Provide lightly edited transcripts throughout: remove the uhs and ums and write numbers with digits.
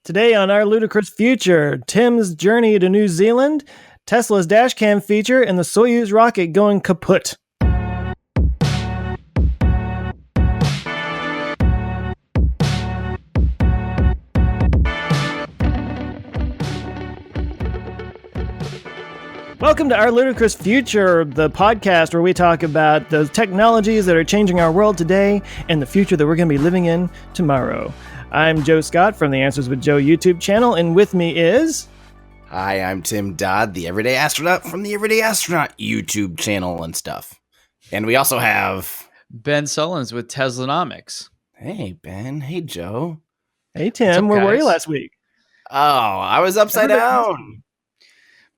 Today on Our Ludicrous Future, Tim's journey to New Zealand, Tesla's Dashcam feature, and the Soyuz rocket going kaput. Welcome to Our Ludicrous Future, the podcast where we talk about the technologies that are changing our world today and the future that we're going to be living in tomorrow. I'm Joe Scott from the Answers with Joe YouTube channel, and with me is... Hi, I'm Tim Dodd, the Everyday Astronaut from the Everyday Astronaut YouTube channel and stuff. And we also have... Ben Sullins with Teslanomics. Hey, Ben. Hey, Joe. Hey, Tim. Where were you last week? Oh, I was upside down.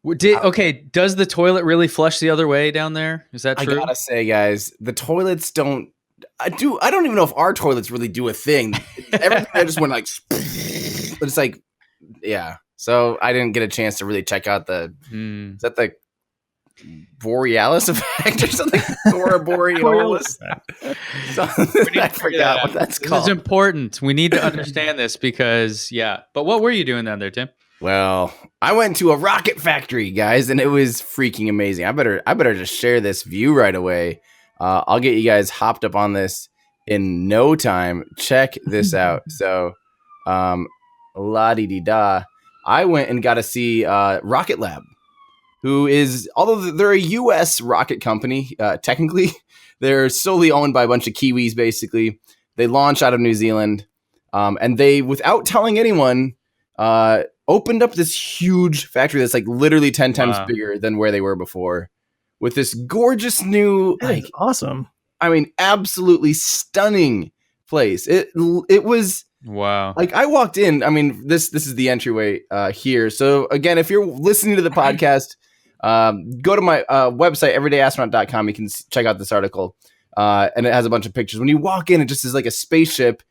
Does the toilet really flush the other way down there? Is that true? I gotta say, guys, the toilets don't... I don't even know if our toilets really do a thing. Everything I just went like... It's like... Yeah. So I didn't get a chance to really check out the... Is that the Borealis effect or something? Borealis? I forgot what that's called. This is important. We need to understand this because, yeah. But what were you doing down there, Tim? Well, I went to a rocket factory, guys, and it was freaking amazing. I better just share this view right away. I'll get you guys hopped up on this in no time. Check this out. So, la-di-di-da. I went and got to see Rocket Lab, who is, although they're a U.S. rocket company, technically, they're solely owned by a bunch of Kiwis, basically. They launch out of New Zealand, and they, without telling anyone, opened up this huge factory that's like literally 10 times bigger than where they were before, with this gorgeous new, awesome. I mean, absolutely stunning place. It was wow. Like I walked in. I mean, this is the entryway here. So again, if you're listening to the podcast, go to my website everydayastronaut.com. You can check out this article, and it has a bunch of pictures. When you walk in, it just is like a spaceship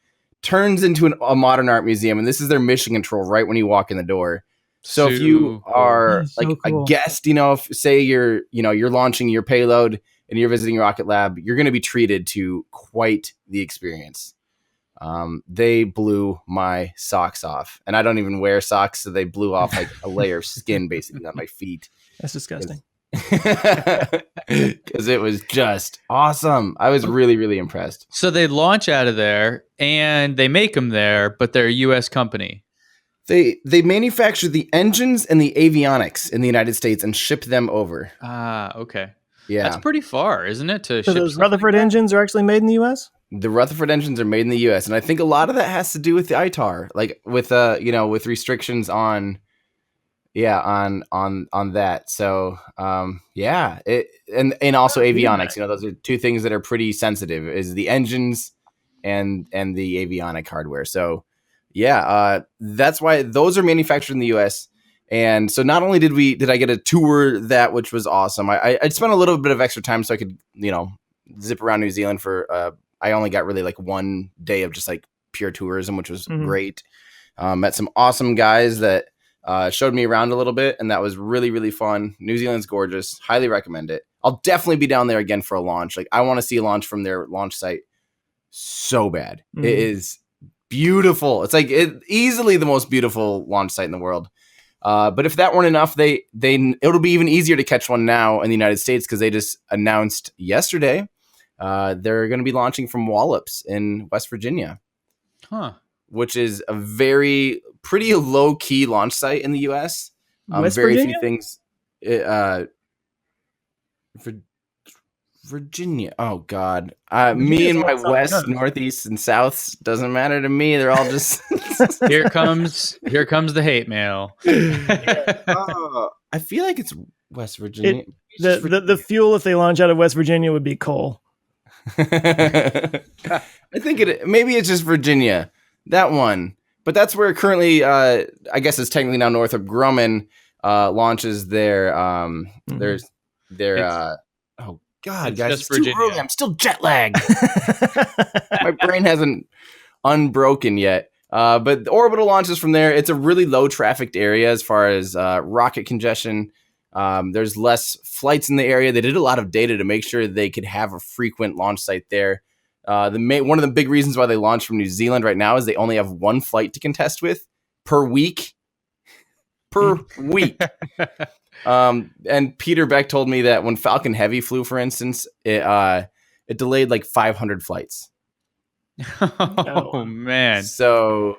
turns into a modern art museum, and this is their mission control right when you walk in the door. So if you are a guest, if say you're launching your payload and you're visiting Rocket Lab, you're going to be treated to quite the experience. They blew my socks off, and I don't even wear socks, so they blew off like a layer of skin basically on my feet. That's disgusting. Because it was just awesome. I was really, really impressed. So they launch out of there and they make them there, but they're a U.S. company. They manufacture the engines and the avionics in the United States and ship them over. Ah, okay. Yeah. That's pretty far, isn't it? So those Rutherford engines are actually made in the U.S.? The Rutherford engines are made in the U.S., and I think a lot of that has to do with the ITAR, like with with restrictions on that. So and also avionics. Those are two things that are pretty sensitive, is the engines and the avionic hardware. So that's why those are manufactured in the US. And so not only did I get a tour that, which was awesome. I spent a little bit of extra time so I could zip around New Zealand for I only got really like 1 day of just like pure tourism, which was great. Met some awesome guys that showed me around a little bit, and that was really, really fun. New Zealand's gorgeous. Highly recommend it. I'll definitely be down there again for a launch. Like, I want to see a launch from their launch site so bad. It is beautiful. It's like easily the most beautiful launch site in the world. But if that weren't enough, it'll be even easier to catch one now in the United States, because they just announced yesterday they're going to be launching from Wallops in West Virginia. Huh. Which is a pretty low key launch site in the U.S. West very Virginia? few things. Virginia. Oh God. Me and my west, northeast, and south doesn't matter to me. They're all just. Here comes the hate mail. I feel like it's West Virginia. The fuel, if they launch out of West Virginia, would be coal. I think maybe it's just Virginia. That one. But that's where currently, I guess it's technically now Northrop Grumman launches their, oh God, guys, it's too early. I'm still jet lagged. My brain hasn't unbroken yet. But the Orbital launches from there. It's a really low trafficked area as far as rocket congestion. There's less flights in the area. They did a lot of data to make sure they could have a frequent launch site there. One of the big reasons why they launched from New Zealand right now is they only have one flight to contest with per week. Per week. And Peter Beck told me that when Falcon Heavy flew, for instance, it delayed like 500 flights. Oh man. So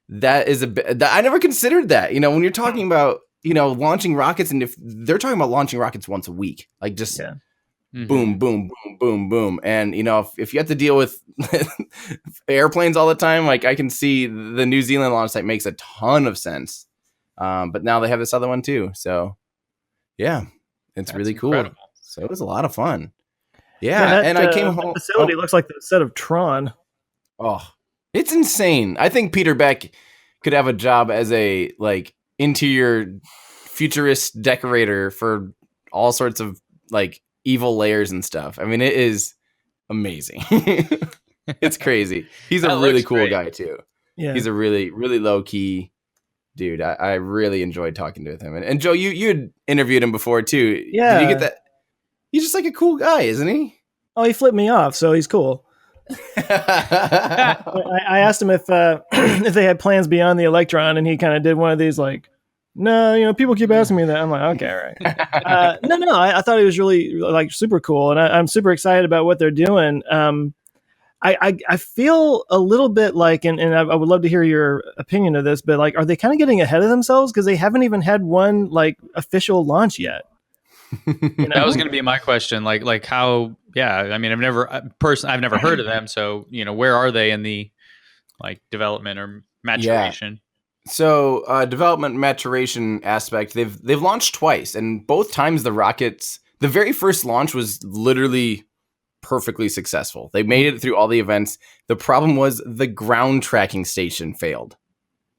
that is a bit, I never considered that, when you're talking about, launching rockets, and if they're talking about launching rockets once a week, like just boom, boom, boom, boom, boom. And, if you have to deal with airplanes all the time, like I can see the New Zealand launch site makes a ton of sense. But now they have this other one too. So yeah, it's really cool. Incredible. So it was a lot of fun. Yeah. And I came home. The facility looks like the set of Tron. Oh, it's insane. I think Peter Beck could have a job as a interior futurist decorator for all sorts of evil layers and stuff. I mean, it is amazing. It's crazy. He's a really cool guy too. Yeah. He's a really, really low key dude. I really enjoyed talking with him. And Joe, you had interviewed him before too. Yeah. Did you get that? He's just like a cool guy, isn't he? Oh, he flipped me off, so he's cool. I asked him if they had plans beyond the Electron, and he kind of did one of these no, people keep asking me that. I'm like, okay, all right. No, I thought he was really super cool, and I'm super excited about what they're doing. I feel a little bit and I would love to hear your opinion of this, but are they kind of getting ahead of themselves because they haven't even had one official launch yet? That was going to be my question. Like how? Yeah, I mean, I've never heard of them. So where are they in the development or maturation? Yeah. So development maturation aspect, they've launched twice, and both times the very first launch was literally perfectly successful. They made it through all the events. The problem was the ground tracking station failed.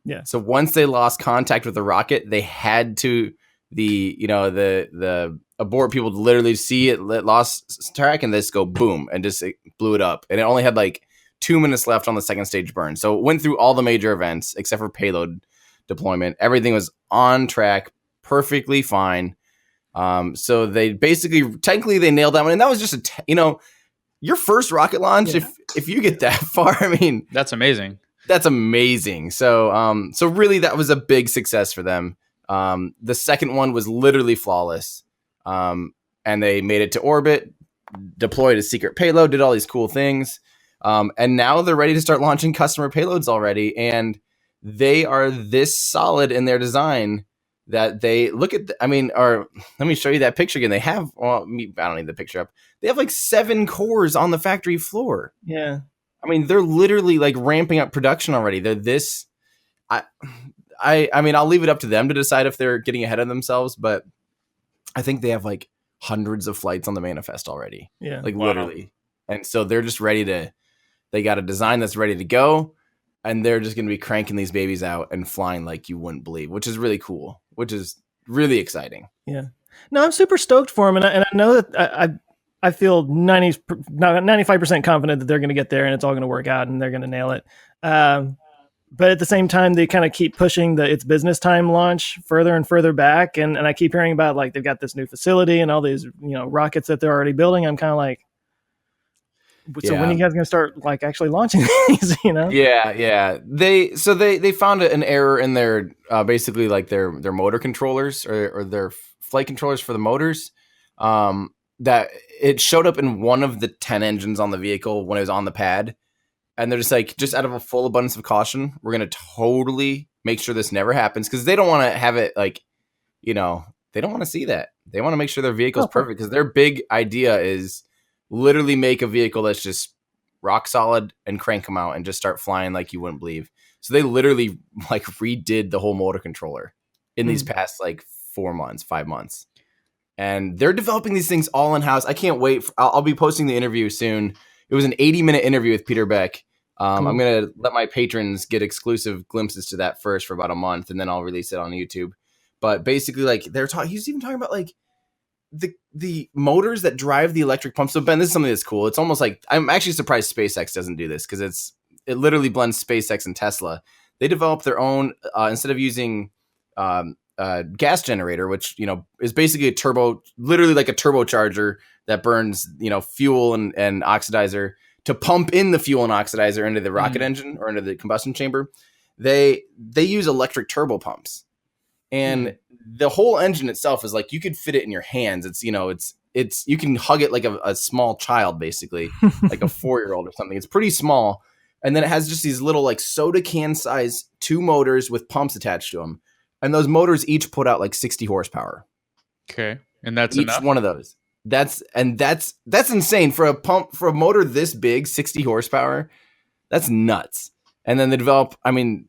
Yeah. So once they lost contact with the rocket, they had to the abort people to literally see it lost track and just go boom and just blew it up. And it only had 2 minutes left on the second stage burn. So it went through all the major events except for payload deployment. Everything was on track, perfectly fine. So they technically they nailed that one. And that was just your first rocket launch. Yeah. If you get that far, I mean, that's amazing. That's amazing. So really that was a big success for them. The second one was literally flawless. And they made it to orbit, deployed a secret payload, did all these cool things. And now they're ready to start launching customer payloads already. And they are this solid in their design that they look at, let me show you that picture again. They have, I don't need the picture up. They have 7 cores on the factory floor. Yeah. I mean, they're literally ramping up production already. They're this, I'll leave it up to them to decide if they're getting ahead of themselves, but I think they have hundreds of flights on the manifest already. Yeah. Literally. And so they're just they got a design that's ready to go, and they're just going to be cranking these babies out and flying like you wouldn't believe, which is really cool, which is really exciting. Yeah. No, I'm super stoked for them. And I know that I feel 95% confident that they're going to get there and it's all going to work out and they're going to nail it. But at the same time, they kind of keep pushing it's business time launch further and further back. And I keep hearing about they've got this new facility and all these, rockets that they're already building. I'm kind of so when are you guys going to start actually launching these, Yeah. They found an error in their, basically their motor controllers or their flight controllers for the motors. That it showed up in one of the 10 engines on the vehicle when it was on the pad. And they're just out of a full abundance of caution, we're going to totally make sure this never happens. Cause they don't want to have it they don't want to see that. They want to make sure their vehicle's perfect. Cause their big idea is literally make a vehicle that's just rock solid and crank them out and just start flying like you wouldn't believe. So they literally redid the whole motor controller in these past 5 months. And they're developing these things all in-house. I can't wait. I'll be posting the interview soon. It was an 80-minute interview with Peter Beck. Cool. I'm going to let my patrons get exclusive glimpses to that first for about a month, and then I'll release it on YouTube. But basically, they're talking. He's even talking about the motors that drive the electric pump. So Ben, this is something that's cool. It's almost I'm actually surprised SpaceX doesn't do this because it literally blends SpaceX and Tesla. They develop their own instead of using gas generator, which is basically literally like a turbocharger that burns fuel and oxidizer to pump in the fuel and oxidizer into the rocket engine or into the combustion chamber. they use electric turbo pumps, and the whole engine itself is like you could fit it in your hands. It's it's you can hug it like a small child, basically, like a 4-year-old or something. It's pretty small, and then it has just these little like soda can size 2 motors with pumps attached to them, and those motors each put out like 60 horsepower. Okay, and that's each enough? One of those. That's insane for a motor this big, 60 horsepower. That's nuts. And then they develop. I mean,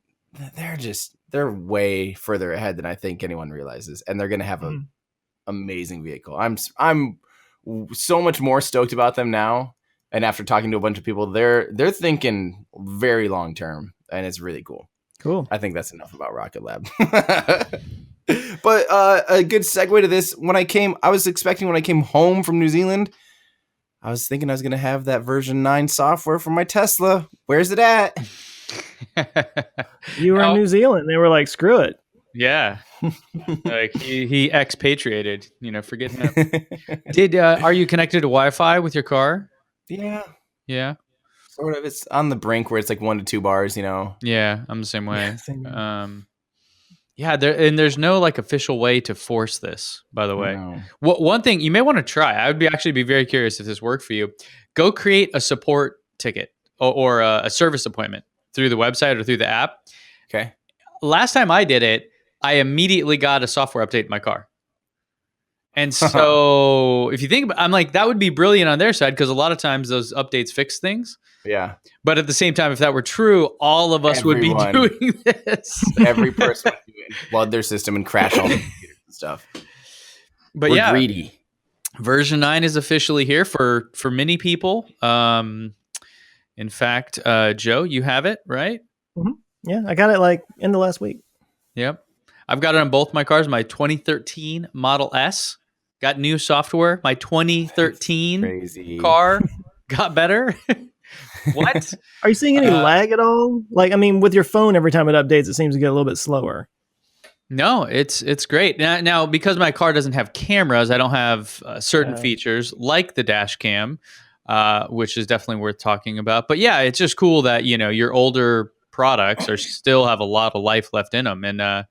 they're way further ahead than I think anyone realizes, and they're going to have an amazing vehicle. I'm so much more stoked about them now. And after talking to a bunch of people, they're thinking very long term, and it's really cool. Cool. I think that's enough about Rocket Lab. But a good segue to this. When I came home from New Zealand, I was thinking I was going to have that version 9 software for my Tesla. Where's it at? You were in New Zealand. They were like, screw it. Yeah. Like he expatriated, forget him. Are you connected to Wi-Fi with your car? Yeah. Yeah. Sort of. It's on the brink where it's like 1 to 2 bars, Yeah, I'm the same way. Yeah, same way. There's no like official way to force this, by the way. No. One thing you may want to try, I would be very curious if this worked for you. Go create a support ticket or a service appointment through the website or through the app. Okay. Last time I did it, I immediately got a software update in my car. And so if you think about, I'm like, that would be brilliant on their side because a lot of times those updates fix things. Yeah. But at the same time, if that were true, all of us would be doing this. Every person would flood their system and crash all the computers and stuff. But We're greedy. Version 9 is officially here for many people. In fact, Joe, you have it, right? Mm-hmm. Yeah, I got it like in the last week. Yep. I've got it on both my cars. My 2013 Model S got new software. My 2013 car got better. What? Are you seeing any lag at all? Like, I mean, with your phone, every time it updates, it seems to get a little bit slower. No, it's great. Now, because my car doesn't have cameras, I don't have certain features like the dash cam, which is definitely worth talking about. But yeah, it's just cool that, your older products still have a lot of life left in them. And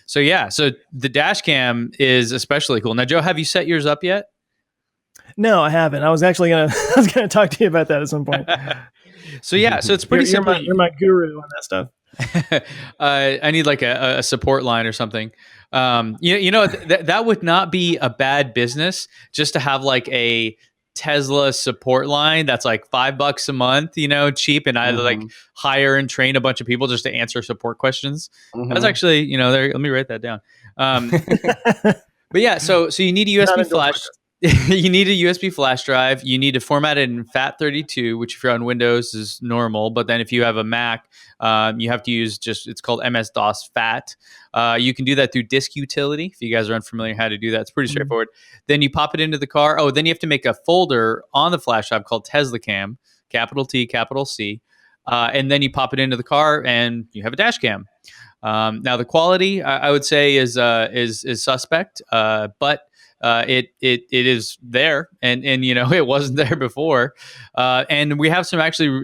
so the dash cam is especially cool. Now, Joe, have you set yours up yet? No, I haven't. I was actually gonna talk to you about that at some point. So it's pretty simple. You're my guru on that stuff. I need like a support line or something. That would not be a bad business just to have like a Tesla support line that's like $5 a month, cheap, and either like hire and train a bunch of people just to answer support questions. That's actually, there. Let me write that down. But yeah, so you need a USB flash. You need a USB flash drive. You need to format it in FAT32, which if you're on Windows is normal. But then if you have a Mac, you have to use it's called MS-DOS FAT. You can do that through Disk Utility. If you guys are unfamiliar how to do that, it's pretty straightforward. Then you pop it into the car. Oh, then you have to make a folder on the flash drive called Tesla Cam, capital T, capital C. And then you pop it into the car and you have a dash cam. Now the quality I would say is suspect, but it is there, and it wasn't there before, and we have there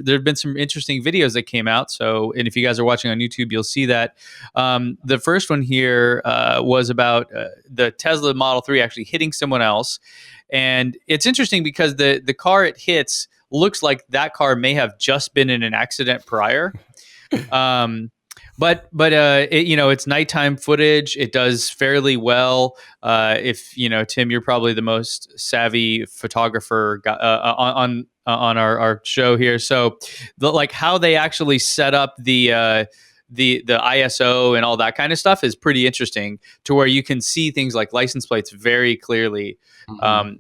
have been some interesting videos that came out. So, and if you guys are watching on YouTube, you'll see that the first one here was about the Tesla Model 3 actually hitting someone else, and it's interesting because the car it hits looks like that car may have just been in an accident prior. But it's nighttime footage. It does fairly well. If Tim, you're probably the most savvy photographer on our show here. So, how they actually set up the ISO and all that kind of stuff is pretty interesting. To where you can see things like license plates very clearly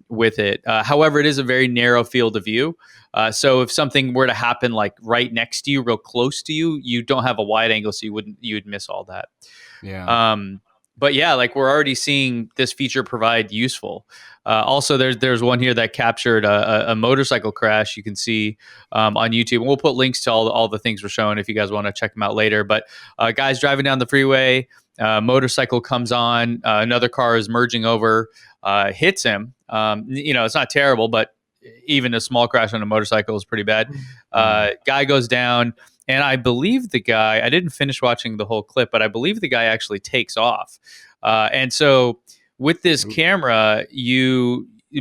with it. However, it is a very narrow field of view. So if something were to happen like right next to you, real close to you, you don't have a wide angle, so you'd miss all that. Yeah. But yeah, like we're already seeing this feature provide useful. Also, there's one here that captured a motorcycle crash. You can see on YouTube, and we'll put links to all the things we're showing if you guys want to check them out later. But guys driving down the freeway, motorcycle comes on, another car is merging over, hits him. It's not terrible, but even a small crash on a motorcycle is pretty bad. Guy goes down, And I believe the guy, I didn't finish watching the whole clip, but I believe the guy actually takes off. And so with this camera,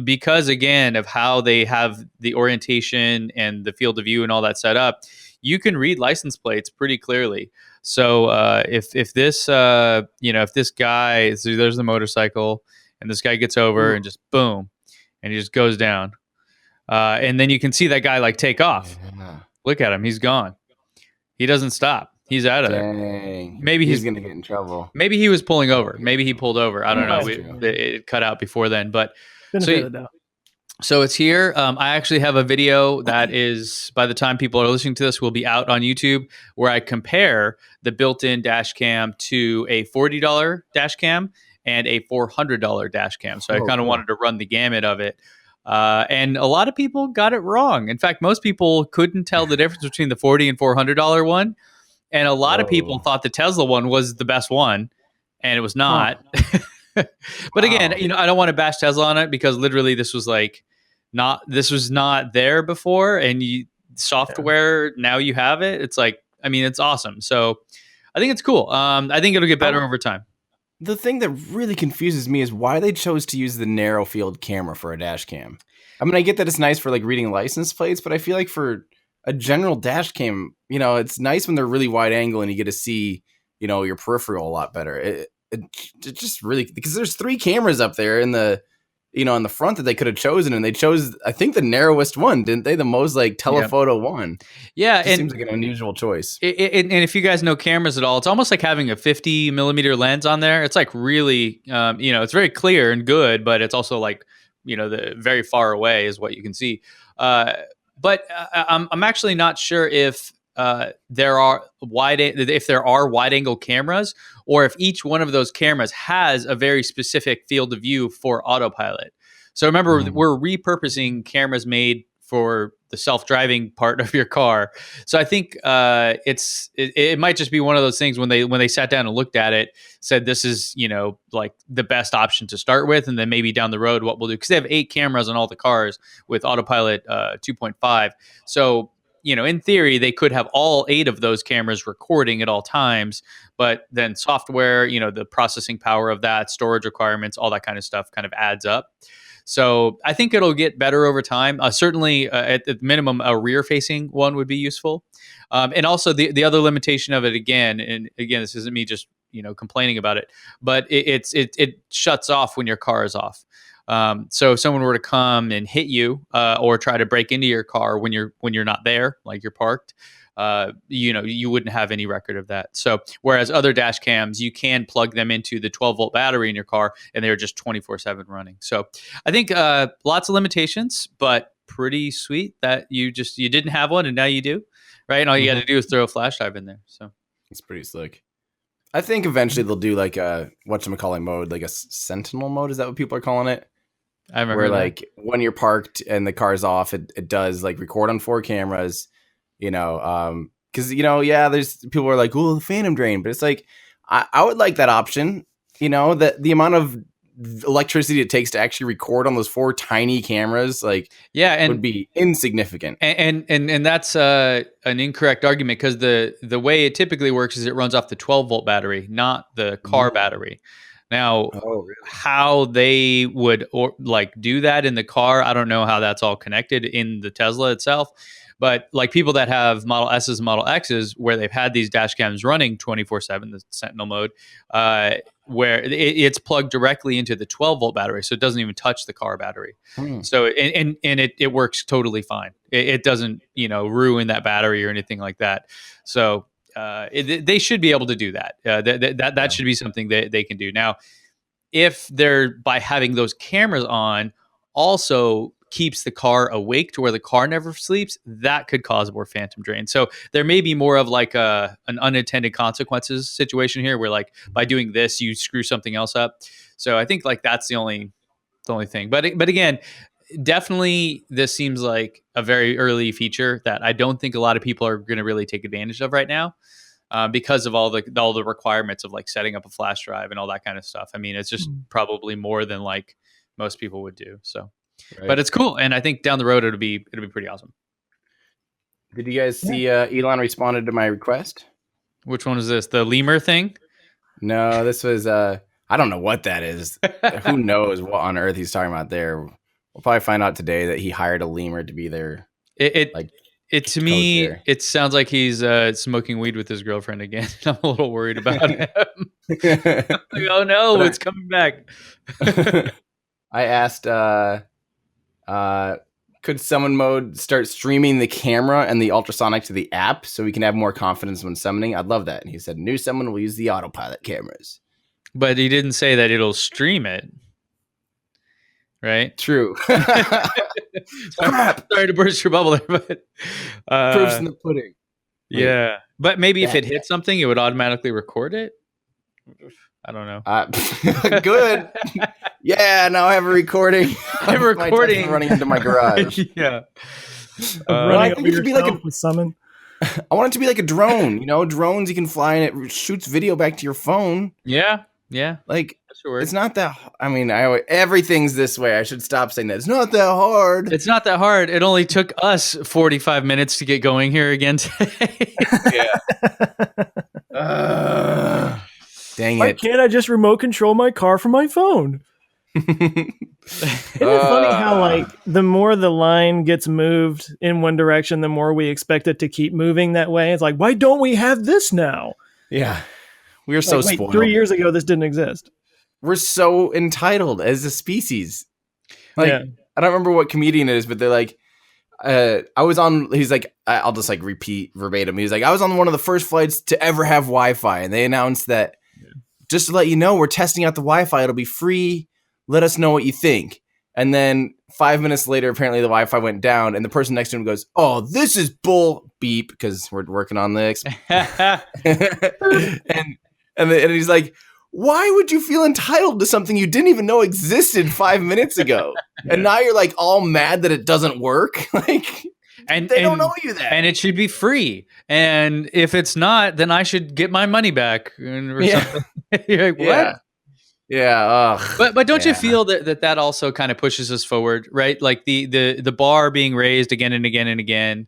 because again of how they have the orientation and the field of view and all that set up, you can read license plates pretty clearly. So if this if this guy, so there's the motorcycle, and this guy gets over and just boom, and he just goes down, and then you can see that guy like take off. Yeah. Look at him, he's gone. He doesn't stop. He's out of there. Dang. Maybe he's gonna get in trouble. Maybe he was pulling over. Maybe he pulled over. I don't know. True. It cut out before then, but Benefit of the doubt. so it's here. I actually have a video that is, by the time people are listening to this, will be out on YouTube, where I compare the built-in dash cam to a $40 dash cam and a $400 dash cam. So I kind of wanted to run the gamut of it. And a lot of people got it wrong. In fact, most people couldn't tell the difference between the $40 and $400 one. And a lot of people thought the Tesla one was the best one, and it was not. But again, I don't want to bash Tesla on it, because literally this was not there before, and software, now you have it. It's like, I mean, it's awesome. So I think it's cool. I think it'll get better over time. The thing that really confuses me is why they chose to use the narrow field camera for a dash cam. I mean, I get that it's nice for like reading license plates, but I feel like for a general dash cam, it's nice when they're really wide angle and you get to see, your peripheral a lot better. It just really, because there's 3 cameras up there in the, in the front that they could have chosen, and they chose, I think, the narrowest one, didn't they? The most like telephoto one. Yeah, it seems like an unusual choice. And if you guys know cameras at all, it's almost like having a 50 millimeter lens on there. It's like really, it's very clear and good, but it's also like, the very far away is what you can see. But I'm actually not sure if there are wide angle cameras, or if each one of those cameras has a very specific field of view for autopilot. So remember, we're repurposing cameras made for the self-driving part of your car. So I think it might just be one of those things when they sat down and looked at it, said this is like the best option to start with, and then maybe down the road what we'll do, because they have 8 cameras on all the cars with autopilot 2.5. So in theory, they could have all 8 of those cameras recording at all times, but then software, the processing power of that, storage requirements, all that kind of stuff kind of adds up. So I think it'll get better over time. Certainly, at the minimum, a rear-facing one would be useful. And also the other limitation of it, again, this isn't me just complaining about it, but it shuts off when your car is off. So if someone were to come and hit you, or try to break into your car when you're not there, like you're parked, you wouldn't have any record of that. So whereas other dash cams, you can plug them into the 12-volt battery in your car, and they're just 24/7 running. So I think lots of limitations, but pretty sweet that you didn't have one and now you do, right? And all you got to do is throw a flash drive in there. So it's pretty slick. I think eventually they'll do like a whatchamacallit mode, like a sentinel mode. Is that what people are calling it? I remember where like when you're parked and the car's off, it does like record on 4 cameras, because there's people are like, oh, the phantom drain, but it's like I would like that option, that the amount of electricity it takes to actually record on those 4 tiny cameras, like would be insignificant. And that's an incorrect argument, because the way it typically works is it runs off the 12-volt battery, not the car battery. Now, how they would do that in the car, I don't know how that's all connected in the Tesla itself. But like people that have Model S's and Model X's, where they've had these dash cams running 24/7, the Sentinel mode, where it's plugged directly into the 12-volt battery, so it doesn't even touch the car battery. So and it works totally fine. It doesn't ruin that battery or anything like that. So they should be able to do that. That should be something that they can do. Now, if they're, by having those cameras on, also keeps the car awake to where the car never sleeps, that could cause more phantom drain. So there may be more of like an unintended consequences situation here, where like by doing this, you screw something else up. So I think like that's the only thing. But again, definitely this seems like a very early feature that I don't think a lot of people are going to really take advantage of right now, because of all the requirements of like setting up a flash drive and all that kind of stuff. I mean, it's just probably more than like most people would do. So, but it's cool, and I think down the road it'll be pretty awesome. Did you guys see Elon responded to my request? Which one is this? The lemur thing? No, this was I don't know what that is. Who knows what on earth he's talking about there? We'll probably find out today that he hired a lemur to be there. It to me, it sounds like he's smoking weed with his girlfriend again. I'm a little worried about him. Like, oh no, it's coming back. I asked, could summon mode start streaming the camera and the ultrasonic to the app so we can have more confidence when summoning? I'd love that. And he said, new summon will use the autopilot cameras. But he didn't say that it'll stream it. Right? True. Crap. Sorry to burst your bubble there, but proof's in the pudding. Yeah. But maybe if it hit something, it would automatically record it. I don't know. Good. Yeah, now I have a recording. I have a recording running into my garage. Yeah. Running over yourself be like with summon. I want it to be like a drone. You know, drones you can fly and it shoots video back to your phone. Yeah. Yeah. Like, it's not that. I mean, everything's this way. I should stop saying that. It's not that hard. It's not that hard. It only took us 45 minutes to get going here again today. Yeah. Dang it. Why can't I just remote control my car from my phone? Isn't it funny how, like, the more the line gets moved in one direction, the more we expect it to keep moving that way? It's like, why don't we have this now? Yeah. We are so spoiled. 3 years ago, this didn't exist. We're so entitled as a species. Like, I don't remember what comedian it is, but they're like, I was on, he's like, I'll just like repeat verbatim. He's like, I was on one of the first flights to ever have Wi-Fi. And they announced that just to let you know, we're testing out the Wi-Fi. It'll be free. Let us know what you think. And then 5 minutes later, apparently the Wi-Fi went down and the person next to him goes, oh, this is bull beep because we're working on this. and he's like, why would you feel entitled to something you didn't even know existed 5 minutes ago? And now you're like all mad that it doesn't work. Like, and they don't owe you that. And it should be free. And if it's not, then I should get my money back or something. You're like, what? Yeah. But don't you feel that also kind of pushes us forward, right? Like the bar being raised again and again and again.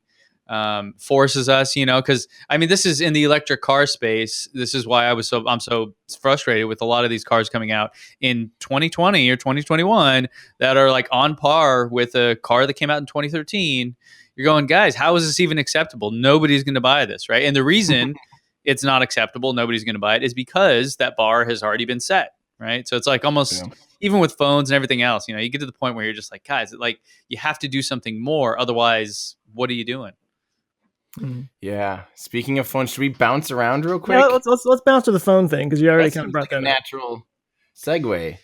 Forces us, you know, because I mean, this is in the electric car space. This is why I'm so frustrated with a lot of these cars coming out in 2020 or 2021 that are like on par with a car that came out in 2013. You're going, guys, how is this even acceptable? Nobody's going to buy this, right? And the reason it's not acceptable, nobody's going to buy it, is because that bar has already been set, right? So it's like almost even with phones and everything else, you know, you get to the point where you're just like, guys, like you have to do something more, otherwise, what are you doing? Yeah. Speaking of phones, should we bounce around real quick? Yeah, let's bounce to the phone thing because you already kind of brought that up. Natural segue.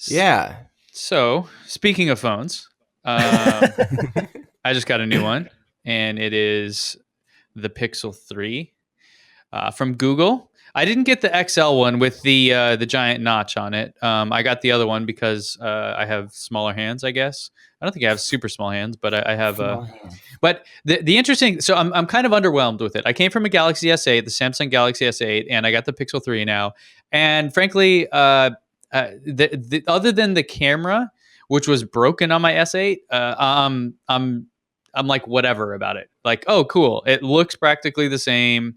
Yeah. So speaking of phones, I just got a new one, and it is the Pixel 3 from Google. I didn't get the XL one with the giant notch on it. I got the other one because I have smaller hands, I guess. I don't think I have super small hands, but I have. But the interesting, so I'm kind of underwhelmed with it. I came from a Galaxy S8, the Samsung Galaxy S8, and I got the Pixel 3 now. And frankly, other than the camera, which was broken on my S8, I'm like whatever about it. Like, oh, cool. It looks practically the same.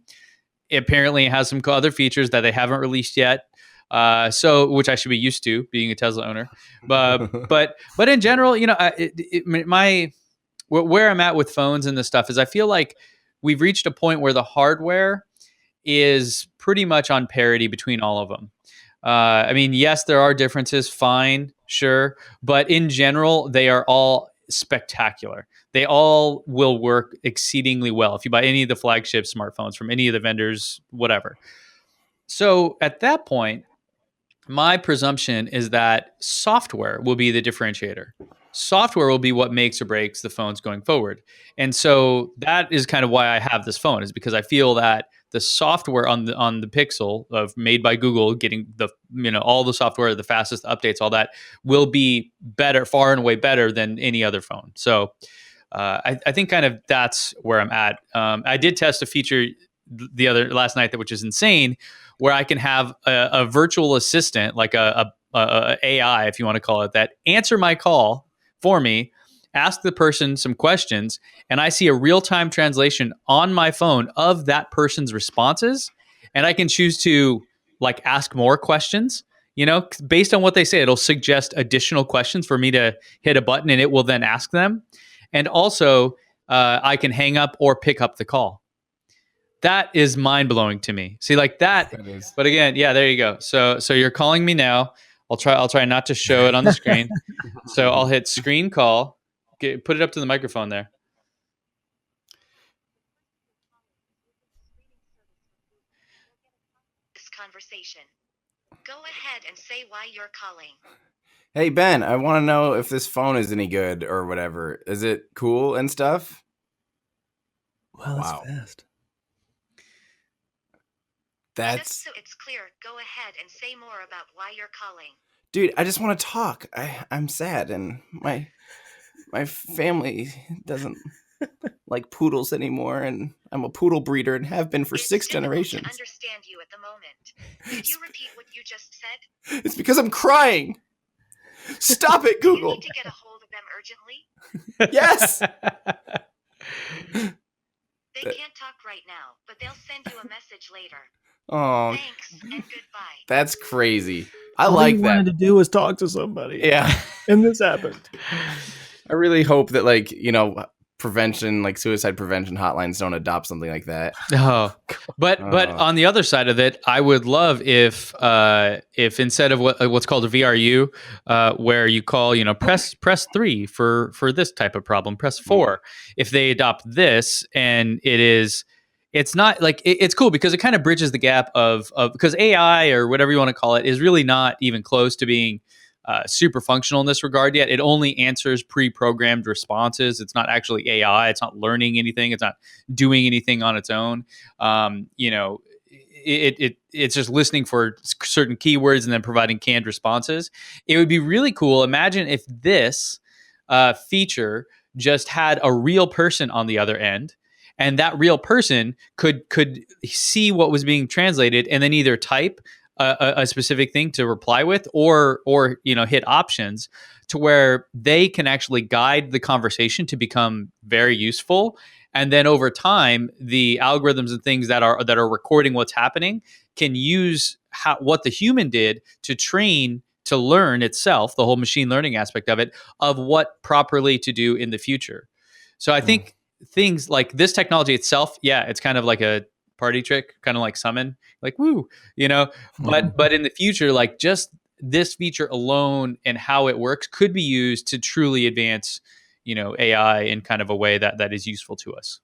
It apparently has some other features that they haven't released yet. So which I should be used to being a Tesla owner, but in general, you know, where I'm at with phones and this stuff is I feel like we've reached a point where the hardware is pretty much on parity between all of them. I mean, yes, there are differences, fine, sure, but in general, they are all spectacular. They all will work exceedingly well if you buy any of the flagship smartphones from any of the vendors, whatever. So at that point, my presumption is that software will be the differentiator. Software will be what makes or breaks the phones going forward. And so that is kind of why I have this phone, is because I feel that the software on the Pixel made by Google, getting the, you know, all the software, the fastest updates, all that will be better, far and away better than any other phone. So I think kind of that's where I'm at. I did test a feature last night which is insane, where I can have a virtual assistant, like a AI, if you want to call it that, answer my call for me ask the person some questions, and I see a real-time translation on my phone of that person's responses, and I can choose to like ask more questions. Based on what they say, it'll suggest additional questions for me to hit a button, and it will then ask them. And also, I can hang up or pick up the call. That is mind blowing to me. See, like that. That is. But again, yeah, there you go. So you're calling me now. I'll try not to show it on the screen. So I'll hit screen call. Put it up to the microphone there. This conversation. Go ahead and say why you're calling. Hey Ben, I want to know if this phone is any good or whatever. Is it cool and stuff? Wow, that's Wow. fast. Just so it's clear, go ahead and say more about why you're calling. Dude, I just want to talk. I'm sad, and my family doesn't like poodles anymore, and I'm a poodle breeder and have been for It's 6 difficult generations. to understand you at the moment. Could you repeat what you just said? It's because I'm crying. Stop it, You Google. need to get a hold of them urgently. Yes. They can't talk right now, but they'll send you a message later. Oh, Thanks and goodbye. that's crazy. I All like he that. wanted to do was talk to somebody. Yeah. And this happened. I really hope that, like, prevention, like suicide prevention hotlines don't adopt something like that. Oh, but on the other side of it, I would love if instead of what's called a VRU, where you call, press 3 for this type of problem, press 4. If they adopt this, and it's not like it's cool because it kind of bridges the gap of because AI or whatever you want to call it is really not even close to being super functional in this regard yet. It only answers pre-programmed responses. It's not actually AI. It's not learning anything. It's not doing anything on its own. It's just listening for certain keywords and then providing canned responses. It would be really cool. Imagine if this feature just had a real person on the other end, and that real person could see what was being translated and then either type a specific thing to reply with, or hit options to where they can actually guide the conversation to become very useful. And then over time, the algorithms and things that are recording what's happening can use what the human did to learn itself, the whole machine learning aspect of it, of what properly to do in the future. So I think things like this technology itself, yeah, it's kind of like a party trick, kind of like summon, like woo, but in the future, like just this feature alone and how it works could be used to truly advance, AI in kind of a way that is useful to us.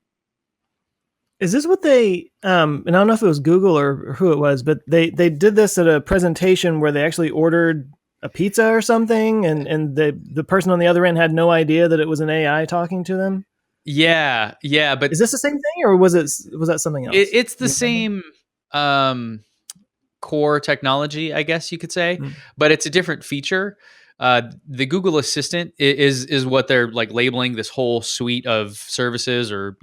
Is this what they and I don't know if it was Google or who it was, but they did this at a presentation where they actually ordered a pizza or something, and the person on the other end had no idea that it was an AI talking to them? Yeah, but is this the same thing, or was that something else? It's the same core technology, I guess you could say, but it's a different feature. The Google Assistant is what they're like labeling this whole suite of services or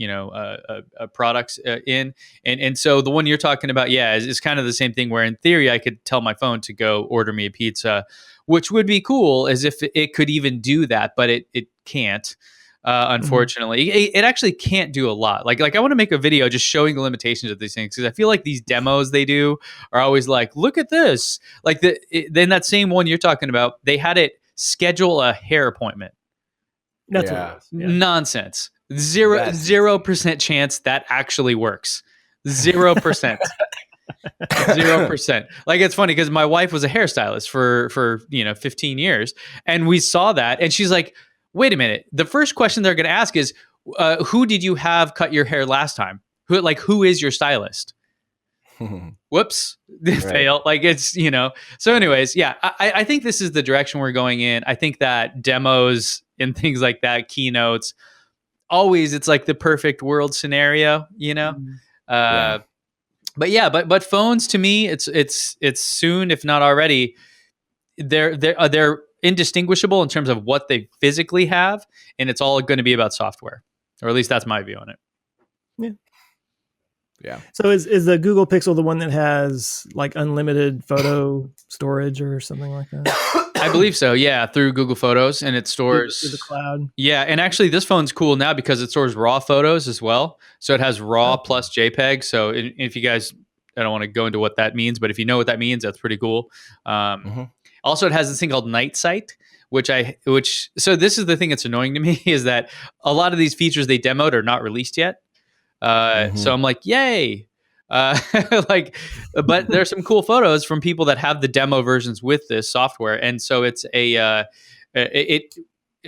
products in, and so the one you're talking about, is kind of the same thing. Where in theory, I could tell my phone to go order me a pizza, which would be cool, as if it could even do that, but it can't. Unfortunately, it actually can't do a lot. Like I want to make a video just showing the limitations of these things, because I feel like these demos they do are always like, look at this. Like then that same one you're talking about, they had it schedule a hair appointment. That's what it was. Yeah. Nonsense. 0% chance that actually works. 0%. 0%. Like, it's funny because my wife was a hairstylist for 15 years, and we saw that, and she's like, wait a minute. The first question they're going to ask is, who did you have cut your hair last time? Who is your stylist? Whoops. Fail. Like, it's, So anyways, yeah, I think this is the direction we're going in. I think that demos and things like that, keynotes, always, it's like the perfect world scenario, Yeah. But phones, to me, it's soon, if not already, they're indistinguishable in terms of what they physically have, and it's all going to be about software, or at least that's my view on it. Yeah. Yeah. So is the Google Pixel the one that has like unlimited photo storage or something like that? I believe so. Yeah, through Google Photos, and it Through stores the cloud. Yeah, and actually, this phone's cool now because it stores RAW photos as well. So it has RAW Oh. plus JPEG. So if you guys, I don't want to go into what that means, but if you know what that means, that's pretty cool. Also, it has this thing called Night Sight, so this is the thing that's annoying to me is that a lot of these features they demoed are not released yet. So I'm like, yay. Like, but there's some cool photos from people that have the demo versions with this software, and so it's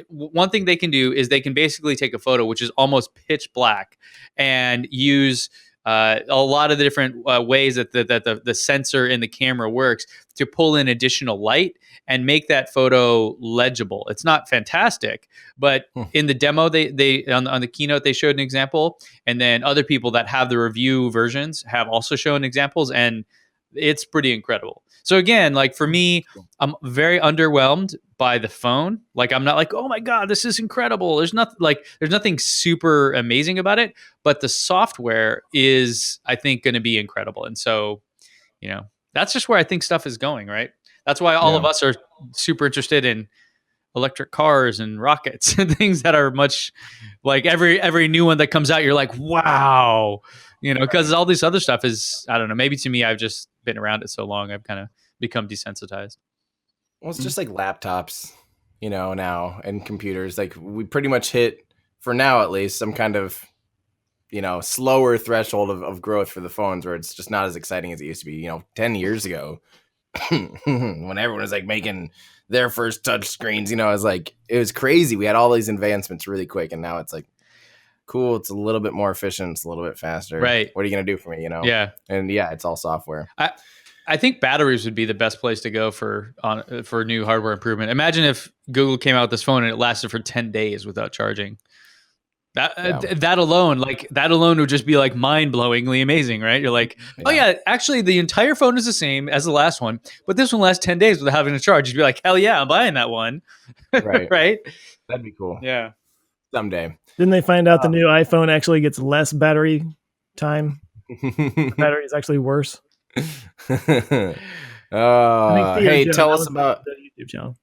one thing they can do is they can basically take a photo which is almost pitch black and use a lot of the different ways that the sensor in the camera works to pull in additional light and make that photo legible. It's not fantastic, but in the demo they on the keynote they showed an example, and then other people that have the review versions have also shown examples, and it's pretty incredible. So again, like for me, I'm very underwhelmed by the phone. Like I'm not like, oh my god, this is incredible. There's nothing super amazing about it, but the software is, I think, going to be incredible. And so, that's just where I think stuff is going. Right. That's why all of us are super interested in electric cars and rockets and things that are much like every new one that comes out. You're like, wow, because all this other stuff is, I don't know. Maybe to me, I've just been around it so long, I've kind of become desensitized. Well, it's just like laptops, now, and computers. Like we pretty much hit, for now at least, some kind of, slower threshold of growth for the phones, where it's just not as exciting as it used to be. 10 years ago, when everyone was like making their first touch screens, it was crazy. We had all these advancements really quick, and now it's like, cool, it's a little bit more efficient, it's a little bit faster. Right. What are you going to do for me, Yeah. And it's all software. I think batteries would be the best place to go for new hardware improvement. Imagine if Google came out with this phone and it lasted for 10 days without charging. That alone would just be like mind-blowingly amazing, right? You're like, oh yeah, actually the entire phone is the same as the last one, but this one lasts 10 days without having to charge. You'd be like, hell yeah, I'm buying that one. Right. Right? That'd be cool. Yeah. Someday. Didn't they find out the new iPhone actually gets less battery time? The battery is actually worse. Hey, tell us about the YouTube channel.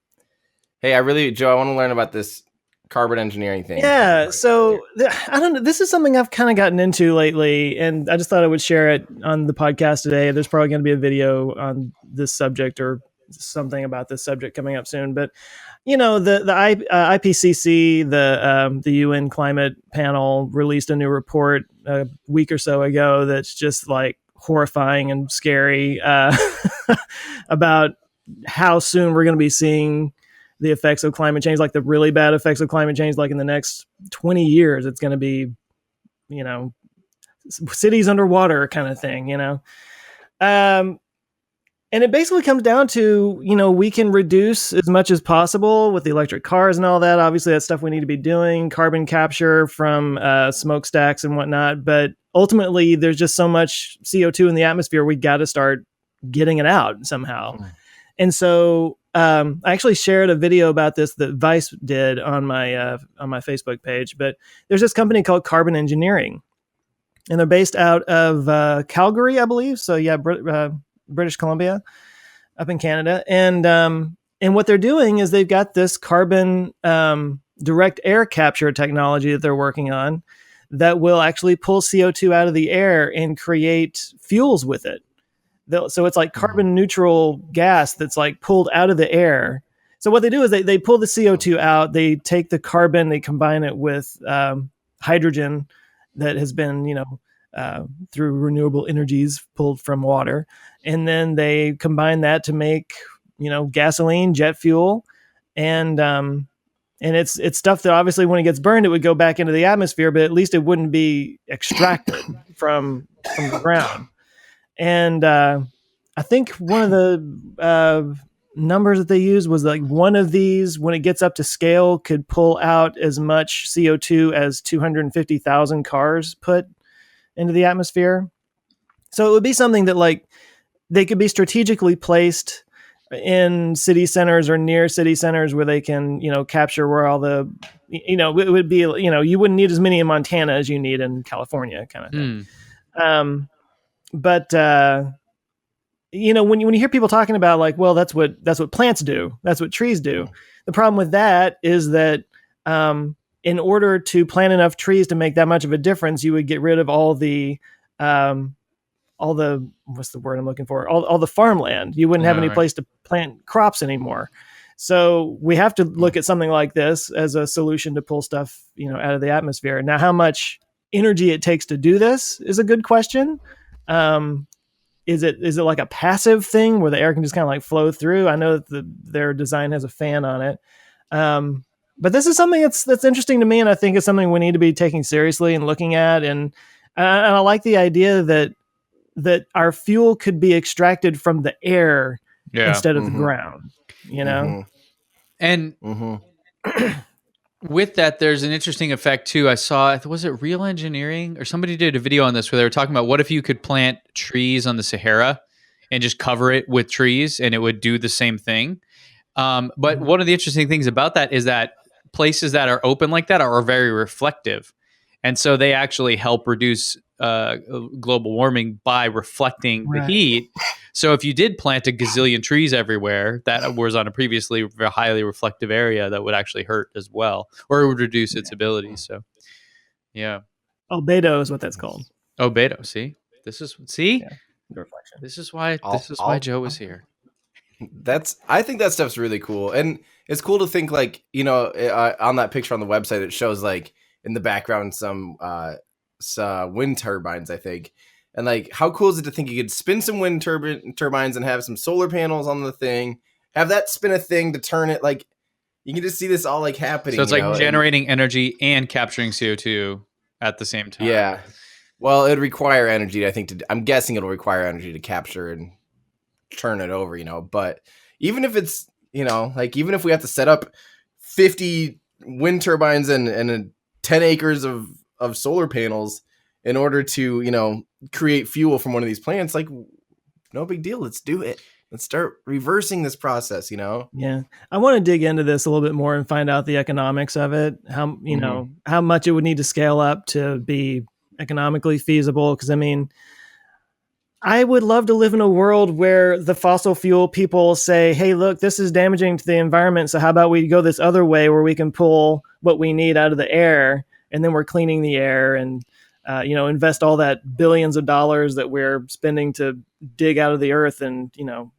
Hey, Joe, I want to learn about this carbon engineering thing. Yeah, so I don't know. This is something I've kind of gotten into lately, and I just thought I would share it on the podcast today. There's probably going to be a video on this subject or something about this subject coming up soon. But the IPCC, the UN climate panel, released a new report a week or so ago that's just like horrifying and scary about how soon we're going to be seeing the effects of climate change, like the really bad effects of climate change. Like in the next 20 years, it's going to be, cities underwater kind of thing, and it basically comes down to, we can reduce as much as possible with the electric cars and all that. Obviously, that's stuff we need to be doing, carbon capture from smokestacks and whatnot. But ultimately, there's just so much CO2 in the atmosphere, we got to start getting it out somehow. And so I actually shared a video about this that Vice did on my Facebook page. But there's this company called Carbon Engineering, and they're based out of Calgary, I believe. So yeah, British Columbia, up in Canada, and what they're doing is they've got this carbon direct air capture technology that they're working on that will actually pull CO2 out of the air and create fuels with it. So it's like carbon neutral gas that's like pulled out of the air. So what they do is they pull the CO2 out, they take the carbon, they combine it with hydrogen that has been, through renewable energies pulled from water. And then they combine that to make, gasoline, jet fuel. And it's stuff that obviously when it gets burned, it would go back into the atmosphere, but at least it wouldn't be extracted from the ground. And I think one of the numbers that they used was like one of these, when it gets up to scale, could pull out as much CO2 as 250,000 cars put into the atmosphere. So it would be something that like they could be strategically placed in city centers or near city centers where they can, capture where all the, it would be, you wouldn't need as many in Montana as you need in California kind of thing. But when you hear people talking about like, well, that's what plants do, that's what trees do. The problem with that is that in order to plant enough trees to make that much of a difference, you would get rid of all the what's the word I'm looking for? All the farmland. You wouldn't have any place to plant crops anymore. So we have to look at something like this as a solution to pull stuff, out of the atmosphere. Now, how much energy it takes to do this is a good question. Is it like a passive thing where the air can just kind of like flow through? I know that their design has a fan on it. But this is something that's interesting to me, and I think it's something we need to be taking seriously and looking at. And I like the idea that our fuel could be extracted from the air instead of the ground. And with that, there's an interesting effect too. I saw, was it Real Engineering or somebody did a video on this where they were talking about what if you could plant trees on the Sahara and just cover it with trees and it would do the same thing. But one of the interesting things about that is that places that are open like that are very reflective. And so they actually help reduce global warming by reflecting the heat. So if you did plant a gazillion trees everywhere, that was on a previously highly reflective area, that would actually hurt as well, or it would reduce its ability. So, yeah. Albedo is what that's called. Albedo. See, this is the reflection. This is why Joe is here. I think that stuff's really cool, and it's cool to think like on that picture on the website it shows like in the background some wind turbines, I think. And like, how cool is it to think you could spin some wind turbines and have some solar panels on the thing, have that spin a thing to turn it, like you can just see this all like happening. So it's like generating energy and capturing CO2 at the same time. Yeah. Well, it'd require energy, I think. I'm guessing it'll require energy to capture and turn it over, But even if it's, even if we have to set up 50 wind turbines and 10 acres of solar panels in order to, create fuel from one of these plants, like no big deal. Let's do it. Let's start reversing this process, Yeah. I want to dig into this a little bit more and find out the economics of it. How, how much it would need to scale up to be economically feasible. Because I would love to live in a world where the fossil fuel people say, hey, look, this is damaging to the environment. So how about we go this other way where we can pull what we need out of the air, and then we're cleaning the air and, invest all that billions of dollars that we're spending to dig out of the earth and,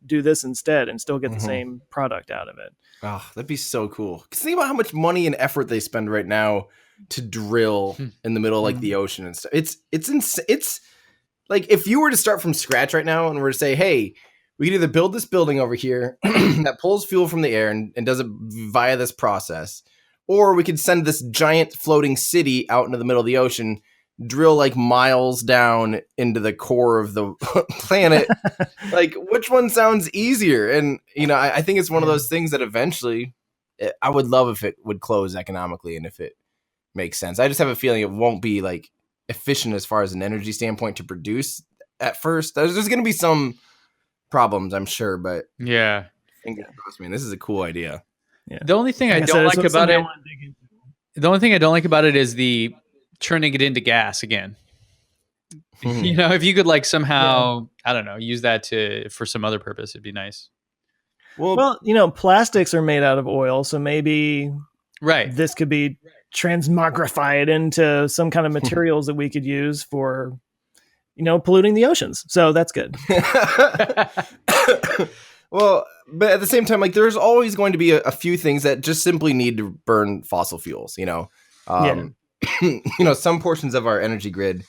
do this instead and still get the same product out of it. Oh, that'd be so cool. 'Cause think about how much money and effort they spend right now to drill in the middle of like the ocean and stuff. It's like if you were to start from scratch right now and were to say, hey, we could either build this building over here that pulls fuel from the air and does it via this process, or we could send this giant floating city out into the middle of the ocean, drill like miles down into the core of the planet. Like, which one sounds easier? And, I think it's one of those things that eventually I would love if it would close economically and if it makes sense. I just have a feeling it won't be like efficient as far as an energy standpoint to produce at first. There's going to be some problems, I'm sure, but yeah, fingers crossed, man. This is a cool idea. Yeah. The only thing I don't like about it, is the turning it into gas again. If you could like somehow, I don't know, use that for some other purpose, it'd be nice. Well, plastics are made out of oil, so maybe this could be transmogrified into some kind of materials that we could use for, polluting the oceans. So that's good. Well, but at the same time, like there's always going to be a few things that just simply need to burn fossil fuels, some portions of our energy grid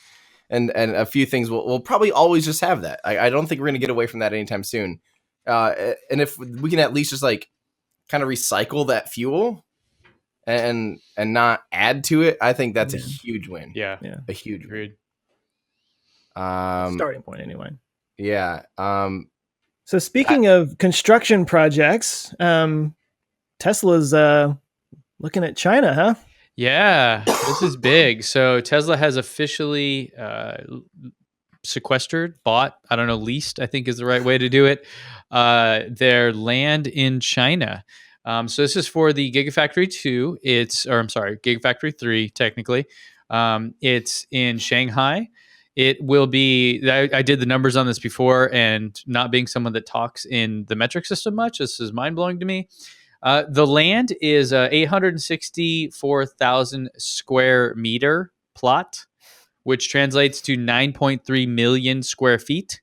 and a few things will probably always just have that. I don't think we're going to get away from that anytime soon. And if we can at least just like kind of recycle that fuel and not add to it, I think that's a huge win. Yeah. A huge win. Starting point anyway. Yeah. So speaking of construction projects, Tesla's looking at China, huh? Yeah, this is big. So Tesla has officially leased, I think is the right way to do it, their land in China. So this is for the Giga Factory 2. Giga Factory 3, technically. It's in Shanghai. It will be. I did the numbers on this before, and not being someone that talks in the metric system much, this is mind blowing to me. The land is 864,000 square meter plot, which translates to 9.3 million square feet,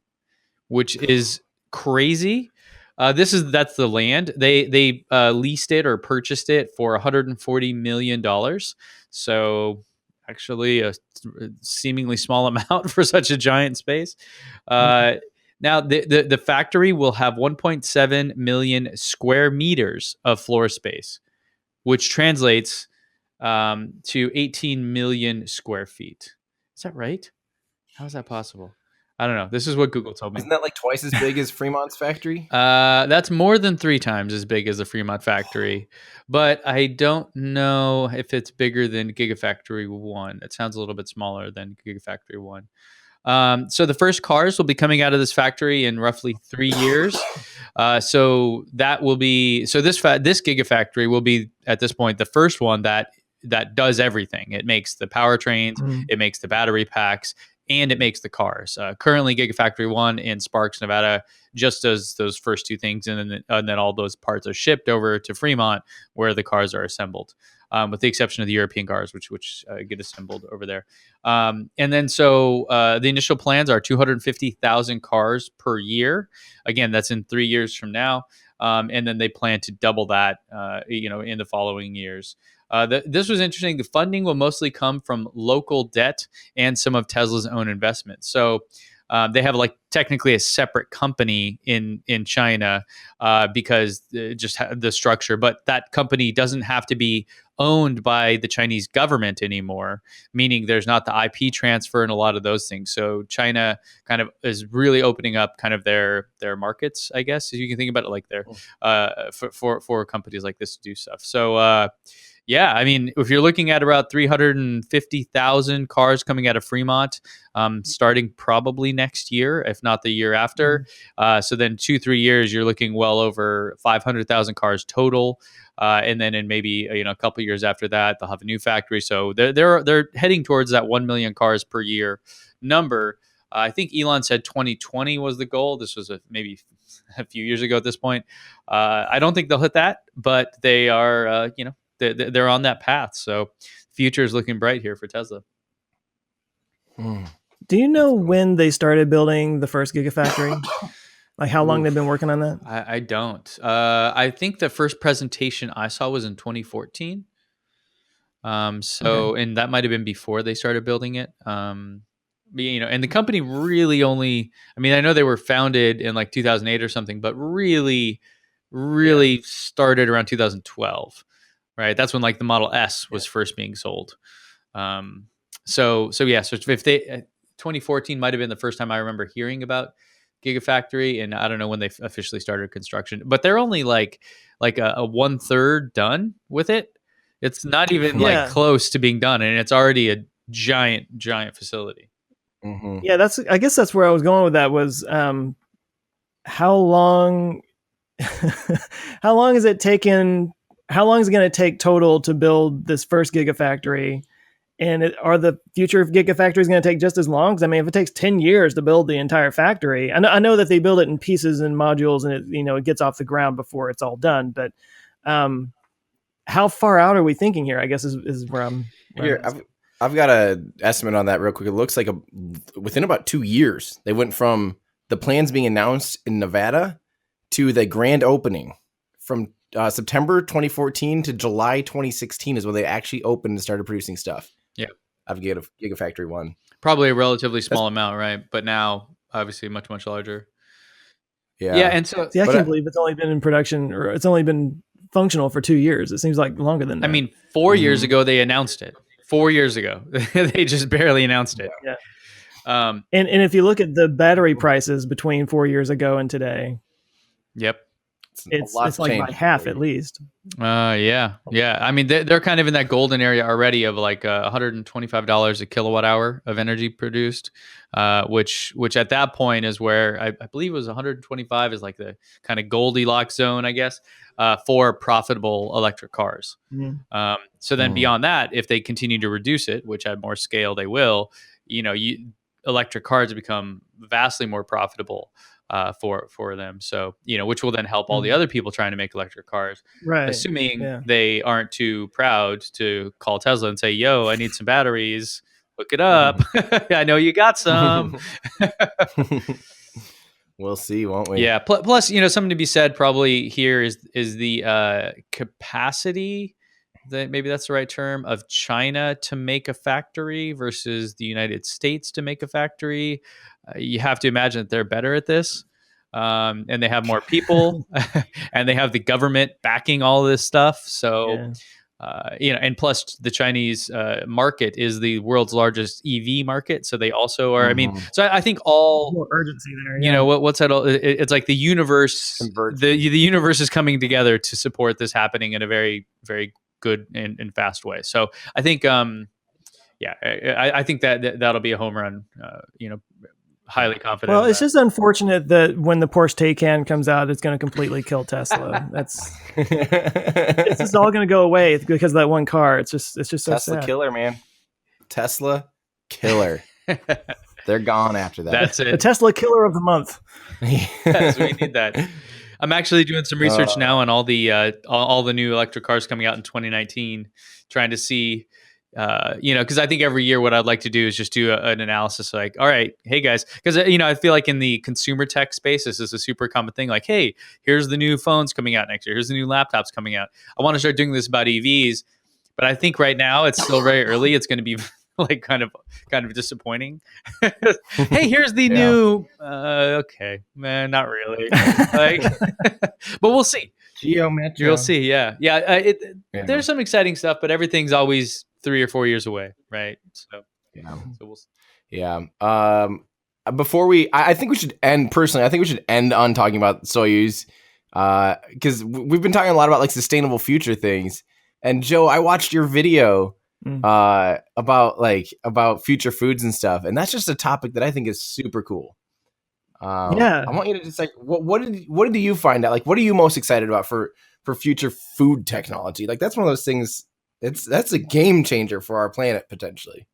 which is crazy. That's the land. They leased it or purchased it for $140 million. So actually a seemingly small amount for such a giant space. Now the factory will have 1.7 million square meters of floor space, which translates to 18 million square feet. Is that right? How is that possible? I don't know. This is what Google told me. Isn't that like twice as big as Fremont's factory? That's more than 3 times as big as the Fremont factory, but I don't know if it's bigger than Gigafactory 1. It sounds a little bit smaller than Gigafactory 1. So the first cars will be coming out of this factory in roughly 3 years. So that will be this Gigafactory will be at this point the first one that does everything. It makes the powertrains, it makes the battery packs, and it makes the cars. Currently, Gigafactory 1 in Sparks, Nevada, just does those first 2 things, and then all those parts are shipped over to Fremont, where the cars are assembled, with the exception of the European cars, which get assembled over there. And then the initial plans are 250,000 cars per year. Again, that's in 3 years from now. And then they plan to double that, in the following years. This was interesting. The funding will mostly come from local debt and some of Tesla's own investments. So they have technically a separate company in China because just the structure, but that company doesn't have to be owned by the Chinese government anymore, meaning there's not the IP transfer and a lot of those things. So China kind of is really opening up kind of their markets, I guess, if you can think about it like their for companies like this to do stuff. So yeah, I mean, if you're looking at about 350,000 cars coming out of Fremont, starting probably next year, if not the year after. So then 2-3 years, you're looking well over 500,000 cars total. And then in maybe a couple years after that, they'll have a new factory. So they're heading towards that 1 million cars per year number. I think Elon said 2020 was the goal. This was maybe a few years ago at this point. I don't think they'll hit that, but they are, they're on that path. So future is looking bright here for Tesla. Do you know when they started building the first Gigafactory? Like how long they've been working on that? I don't. I think the first presentation I saw was in 2014. And that might have been before they started building it. And the company really only, I know they were founded in 2008 or something, but really started around 2012. Right, that's when the Model S was first being sold. So if they 2014 might have been the first time I remember hearing about Gigafactory, and I don't know when they officially started construction, but they're only like a 1/3 done with it. It's not even close to being done, and it's already a giant facility. Mm-hmm. Yeah, I guess that's where I was going with that was how long is it taken? How long is it going to take total to build this first Gigafactory? And are the future of Gigafactories going to take just as long? Because if it takes 10 years to build the entire factory, I know that they build it in pieces and modules, and it gets off the ground before it's all done. But how far out are we thinking here? I guess is where I'm. I've got an estimate on that real quick. It looks like within about 2 years, they went from the plans being announced in Nevada to the grand opening from September 2014 to July 2016 is when they actually opened and started producing stuff. Yeah. Of Gigafactory 1. Probably a relatively small amount, right? But now, obviously, much, much larger. Yeah. Yeah, and so... See, I can't believe it's only been in production, or it's only been functional for 2 years. It seems like longer than that. 4 years ago, they announced it. 4 years ago. They just barely announced it. Yeah. And if you look at the battery prices between 4 years ago and today... Yep. It's like by half at least. Yeah. They're kind of in that golden area already of $125 a kilowatt hour of energy produced, which at that point is where I believe it was 125 is like the kind of Goldilocks zone, I guess, for profitable electric cars. So then beyond that, if they continue to reduce it, which at more scale they will, electric cars become vastly more profitable for them. So, which will then help all the other people trying to make electric cars, Right. assuming Yeah. they aren't too proud to call Tesla and say, yo, I need some batteries. Hook it up. I know you got some. We'll see, won't we? Yeah. Plus, something to be said probably here is the capacity, that maybe that's the right term, of China to make a factory versus the United States to make a factory. You have to imagine that they're better at this. And they have more people and they have the government backing all this stuff. So, and plus the Chinese market is the world's largest EV market. So they also are, so I think all more urgency there. What's that? It's like the universe, the universe is coming together to support this happening in a very, very good and fast way. So I think, I think that'll be a home run, highly confident. Well, it's just unfortunate that when the Porsche Taycan comes out, it's going to completely kill Tesla. It's just all going to go away because of that one car. It's just so Tesla sad. Killer, man. Tesla killer. They're gone after that. That's it. The Tesla killer of the month. Yes, we need that. I'm actually doing some research now on all the new electric cars coming out in 2019, trying to see, because I think every year what I'd like to do is just do an analysis like, all right, hey guys, because, I feel like in the consumer tech space, this is a super common thing. Like, hey, here's the new phones coming out next year. Here's the new laptops coming out. I want to start doing this about EVs, but I think right now it's still very early. It's going to be like kind of disappointing. Hey, here's the new, okay, man, not really. But we'll see. Geometry. We'll see. Yeah. There's some exciting stuff, but everything's always 3 or 4 years away, right? So we'll see. Yeah. Before I think we should end. Personally, I think we should end on talking about Soyuz, because we've been talking a lot about like sustainable future things. And Joe, I watched your video about future foods and stuff, and that's just a topic that I think is super cool. I want you to just like, what did you find out? Like, what are you most excited about for future food technology? Like, that's one of those things. That's a game changer for our planet potentially.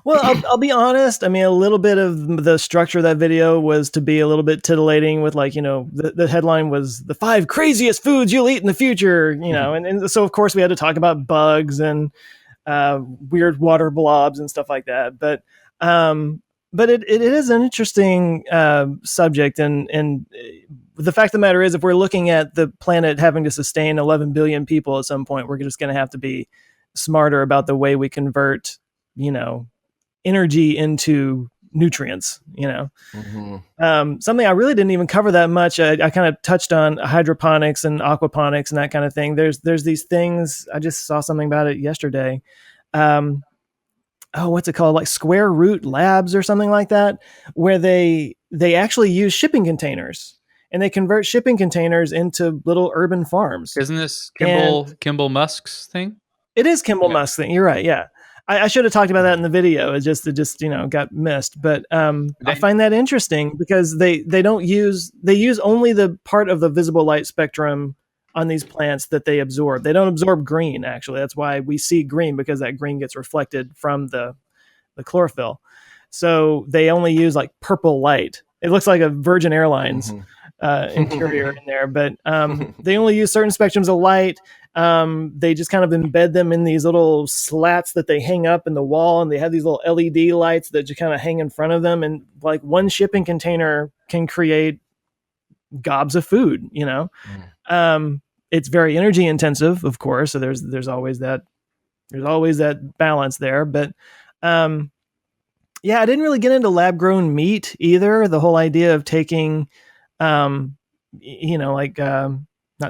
Well, I'll be honest. I mean, a little bit of the structure of that video was to be a little bit titillating with like, the headline was the 5 craziest foods you'll eat in the future, and so of course we had to talk about bugs and weird water blobs and stuff like that. But it is an interesting subject, and the fact of the matter is, if we're looking at the planet having to sustain 11 billion people at some point, we're just going to have to be smarter about the way we convert, energy into nutrients. Something I really didn't even cover that much. I kind of touched on hydroponics and aquaponics and that kind of thing. There's these things. I just saw something about it yesterday. What's it called? Like Square Root Labs or something like that, where they actually use shipping containers and they convert shipping containers into little urban farms. Isn't this Kimball Musk's thing? It is Kimball Musk's thing. You're right. Yeah. I should have talked about that in the video. It just got missed. But I find that interesting because they use only the part of the visible light spectrum on these plants that they absorb. They don't absorb green, actually. That's why we see green, because that green gets reflected from the chlorophyll. So they only use like purple light. It looks like a Virgin Airlines interior in there, but they only use certain spectrums of light. They just kind of embed them in these little slats that they hang up in the wall, and they have these little LED lights that just kind of hang in front of them. And like one shipping container can create gobs of food, It's very energy intensive, of course. So there's always that balance there. But I didn't really get into lab grown meat either. The whole idea of taking, not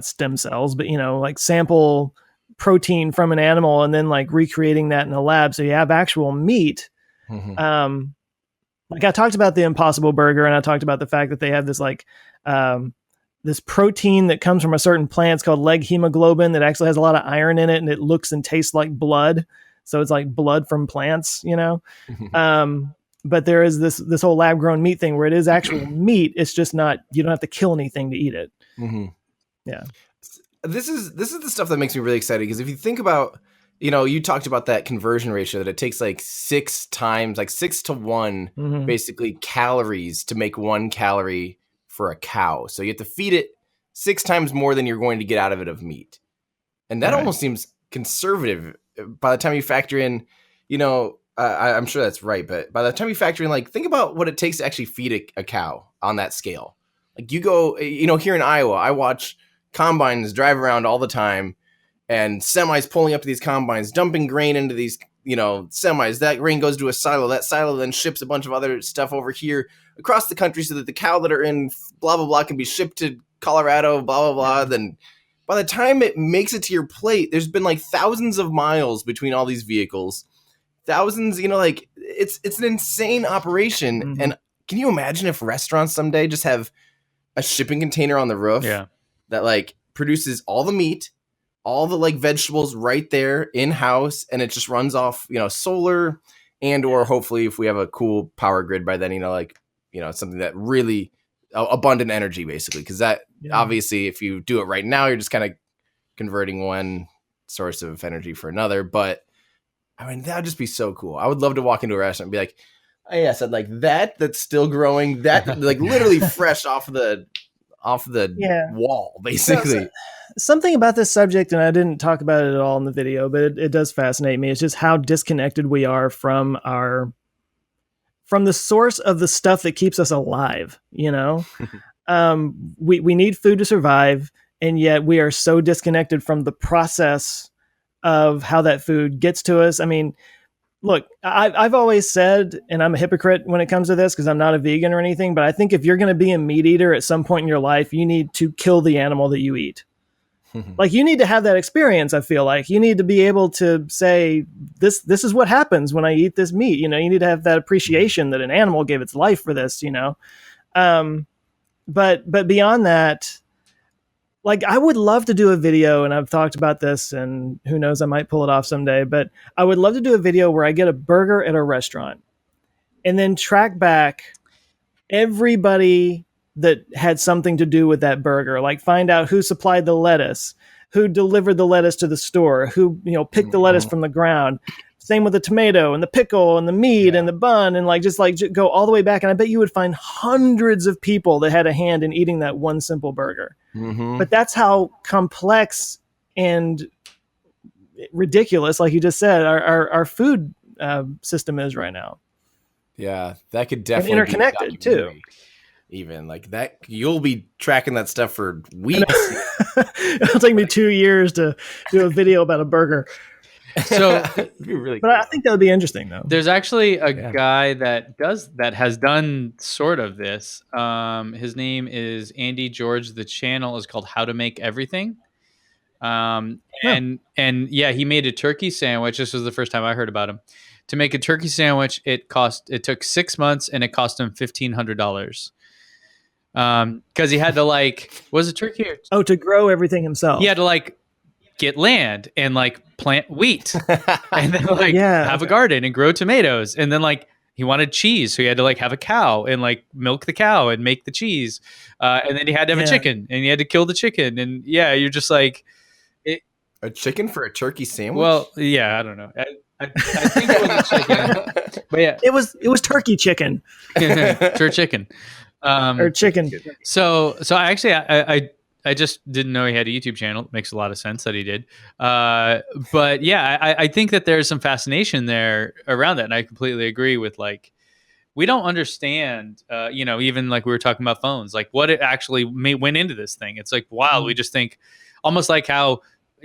stem cells, but like sample protein from an animal and then like recreating that in a lab, so you have actual meat. Like I talked about the Impossible Burger, and I talked about the fact that they have this like this protein that comes from a certain plant. It's called leg hemoglobin that actually has a lot of iron in it, and it looks and tastes like blood. So it's like blood from plants, But there is this whole lab grown meat thing where it is actual meat. It's just not, you don't have to kill anything to eat it. Yeah. This is the stuff that makes me really excited, because if you think about you talked about that conversion ratio that it takes like 6 times, like 6 to 1, basically calories to make 1 calorie for a cow. So you have to feed it 6 times more than you're going to get out of it of meat. And that almost seems conservative by the time you factor in, I'm sure that's right. But by the time you factor in, like, think about what it takes to actually feed a cow on that scale. Like you go, here in Iowa, I watch combines drive around all the time and semis pulling up to these combines, dumping grain into these, semis. That grain goes to a silo. That silo then ships a bunch of other stuff over here across the country so that the cow that are in blah, blah, blah can be shipped to Colorado, blah, blah, blah. Then by the time it makes it to your plate, there's been like thousands of miles between all these vehicles. Thousands, like it's an insane operation. And can you imagine if restaurants someday just have a shipping container on the roof that like produces all the meat, all the like vegetables right there in-house, and it just runs off, solar or hopefully if we have a cool power grid by then, something that really abundant energy basically. Cause that obviously if you do it right now, you're just kind of converting one source of energy for another. But I mean, that would just be so cool. I would love to walk into a restaurant and be like, oh, yes, I'd like that's still growing, that like literally fresh off the wall, basically. So, something about this subject, and I didn't talk about it at all in the video, but it does fascinate me. It's just how disconnected we are from the source of the stuff that keeps us alive. We need food to survive, and yet we are so disconnected from the process of how that food gets to us. I mean, look, I've always said, and I'm a hypocrite when it comes to this because I'm not a vegan or anything, but I think if you're going to be a meat eater at some point in your life, you need to kill the animal that you eat. Like you need to have that experience. I feel like you need to be able to say, this is what happens when I eat this meat. You need to have that appreciation that an animal gave its life for this, but beyond that, like I would love to do a video, and I've talked about this, and who knows, I might pull it off someday, but I would love to do a video where I get a burger at a restaurant and then track back everybody that had something to do with that burger, like find out who supplied the lettuce, who delivered the lettuce to the store, who, picked the lettuce from the ground. Same with the tomato and the pickle and the meat and the bun, and just go all the way back. And I bet you would find hundreds of people that had a hand in eating that one simple burger. But that's how complex and ridiculous, like you just said, our food system is right now. Yeah, that could definitely and interconnected be too. Even like that, you'll be tracking that stuff for weeks. It'll take me 2 years to do a video about a burger. So, really but cool. I think that would be interesting, though. There's actually a guy that has done sort of this. His name is Andy George. The channel is called How to Make Everything. And he made a turkey sandwich. This was the first time I heard about him. To make a turkey sandwich, it took 6 months and it cost him $1,500. Because he had to was it turkey? To grow everything himself. He had to get land and plant wheat and then have a garden and grow tomatoes. And then he wanted cheese. So he had to have a cow and milk the cow and make the cheese. And then he had to have a chicken and he had to kill the chicken. And you're just a chicken for a turkey sandwich? Well, yeah, I don't know. I think it was a chicken, but it was turkey chicken. Chicken. Or chicken. So I just didn't know he had a YouTube channel. It makes a lot of sense that he did. But I think that there's some fascination there around that. And I completely agree with we don't understand, even we were talking about phones, what it actually went into this thing. It's wild. We just think almost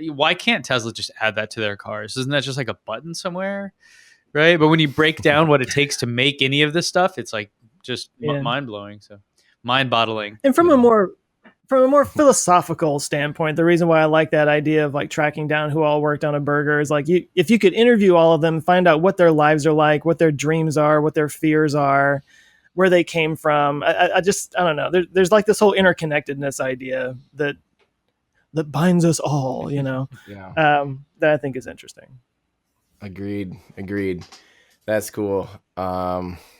why can't Tesla just add that to their cars? Isn't that just a button somewhere? Right. But when you break down what it takes to make any of this stuff, it's just mind blowing. So mind boggling. And from a more philosophical standpoint, the reason why I like that idea of tracking down who all worked on a burger is if you could interview all of them, find out what their lives are like, what their dreams are, what their fears are, where they came from. I don't know. There's this whole interconnectedness idea that binds us all, that I think is interesting. Agreed. That's cool.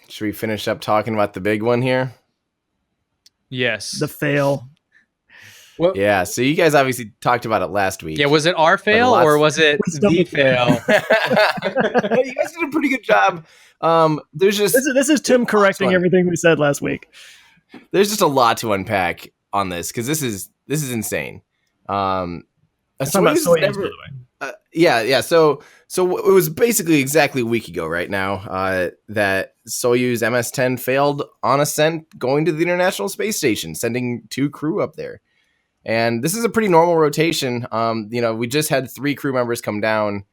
Should we finish up talking about the big one here? Yes. The fail. Well, Yeah, so you guys obviously talked about it last week. yeah, was it our fail or was it We stumbled the fail? You guys did a pretty good job. There's just This is Tim correcting everything we said last week. there's just a lot to unpack on this because this is insane. Talking about Soyuz, by the way. Yeah. So it was basically exactly a week ago, right now, that Soyuz MS-10 failed on ascent going to the International Space Station, sending 2 crew up there. And this is a pretty normal rotation. We just had 3 crew members come down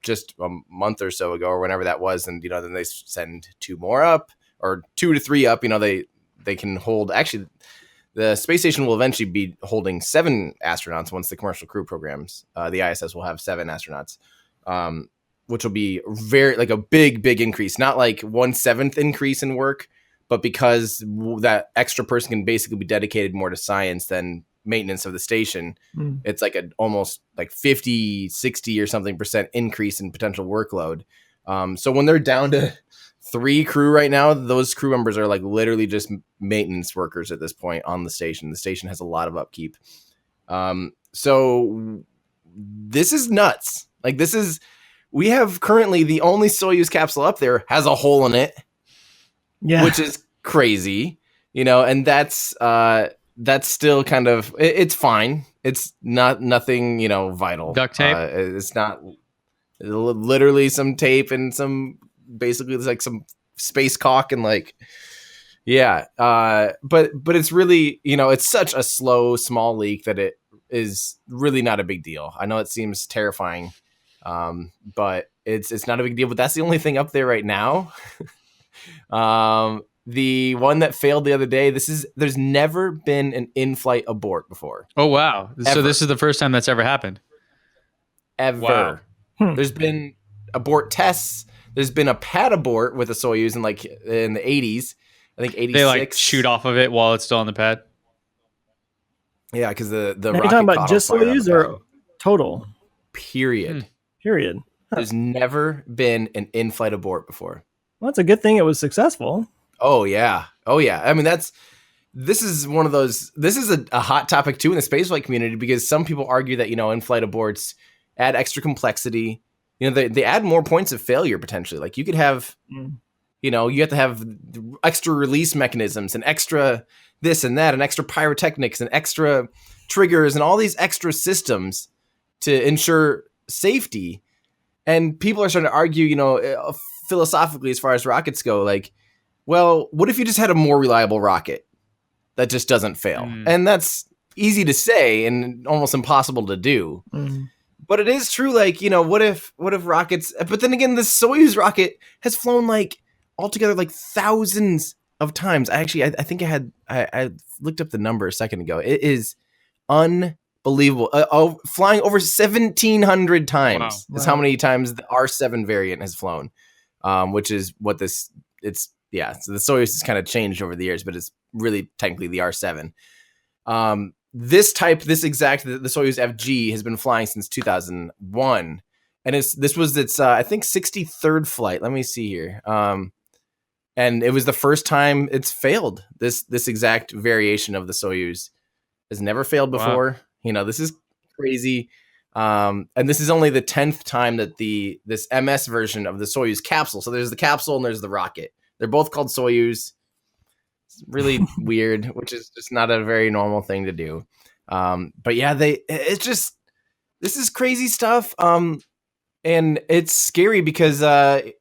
just a month or so ago, or whenever that was, and then they send 2 more up, or 2 to 3 up. They can hold. Actually, the space station will eventually be holding 7 astronauts once the commercial crew programs. The ISS will have 7 astronauts, which will be a big increase. Not like 1/7 increase in work, but because that extra person can basically be dedicated more to science than maintenance of the station, it's like almost like 50, 60 or something % increase in potential workload. So when they're down to 3 crew right now, those crew members are like literally just maintenance workers at this point on the station. The station has a lot of upkeep. So this is nuts. We have currently the only Soyuz capsule up there has a hole in it, which is crazy, and that's still kind of, it's fine. It's nothing, vital. Duct tape? It's not literally some tape and some, basically it's like some space caulk and but it's really, it's such a small leak that it is really not a big deal. I know it seems terrifying, but it's not a big deal, but that's the only thing up there right now. The one that failed the other day, there's never been an in-flight abort before. Oh, wow. Ever. So this is the first time that's ever happened? Ever. Wow. There's been abort tests. There's been a pad abort with a Soyuz in the 80s. I think 86. They shoot off of it while it's still on the pad? Yeah, because the Are rocket you talking about caught just on fire Soyuz or total? Period. Period. There's never been an in-flight abort before. Well, it's a good thing it was successful. Oh yeah. I mean, this is one of those. This is a hot topic too in the spaceflight community, because some people argue that in-flight aborts add extra complexity. They add more points of failure potentially. Like you could have, you have to have extra release mechanisms and extra this and that and extra pyrotechnics and extra triggers and all these extra systems to ensure safety. And people are starting to argue, philosophically, as far as rockets go, well, what if you just had a more reliable rocket that just doesn't fail? And that's easy to say and almost impossible to do. But it is true. What if rockets, but then again, the Soyuz rocket has flown altogether thousands of times. I think I looked up the number a second ago. It is unbelievable. Flying over 1,700 times is how many times the R7 variant has flown, which is what it's. Yeah, so the Soyuz has kind of changed over the years, but it's really technically the R7. The Soyuz FG has been flying since 2001, and this was its I think 63rd flight. Let me see here, and it was the first time it's failed. This exact variation of the Soyuz has never failed before. Wow. This is crazy, and this is only the 10th time that this MS version of the Soyuz capsule. So there's the capsule and there's the rocket. They're both called Soyuz. It's really weird, which is just not a very normal thing to do. But yeah, this is crazy stuff. And it's scary because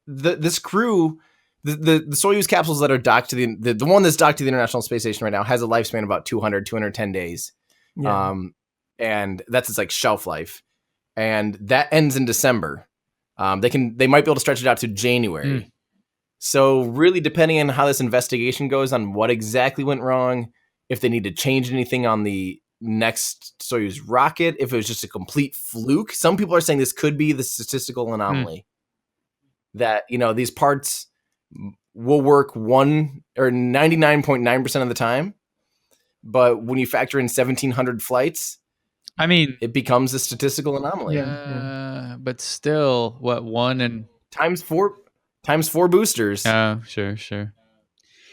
this crew, the Soyuz capsules that are docked to the one that's docked to the International Space Station right now has a lifespan of about 210 days. Yeah. And that's its shelf life. And that ends in December. They might be able to stretch it out to January. So really, depending on how this investigation goes on what exactly went wrong, if they need to change anything on the next Soyuz rocket, if it was just a complete fluke. Some people are saying this could be the statistical anomaly. That, these parts will work 99.9% of the time. But when you factor in 1,700 flights, I mean, it becomes a statistical anomaly. But still, what, 1 and... Times 4 boosters. Oh, sure.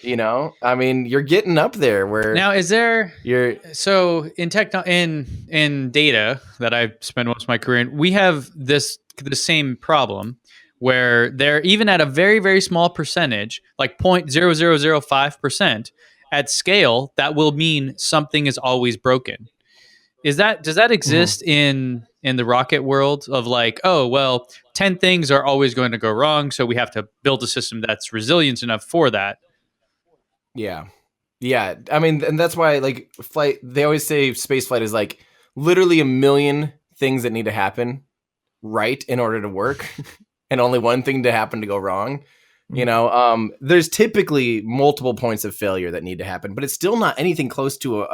I mean, you're getting up there where Now, is there you're. so in in data that I spend most of my career in, we have the same problem where they're even at a very, very small percentage, like 0.0005% at scale, that will mean something is always broken. Does that exist in the rocket world of like, oh well, 10 things are always going to go wrong, so we have to build a system that's resilient enough for that? Yeah. Yeah. I mean, and that's why like flight, they always say space flight is like literally a million things that need to happen right in order to work and only one thing to happen to go wrong. There's typically multiple points of failure that need to happen, but it's still not anything close to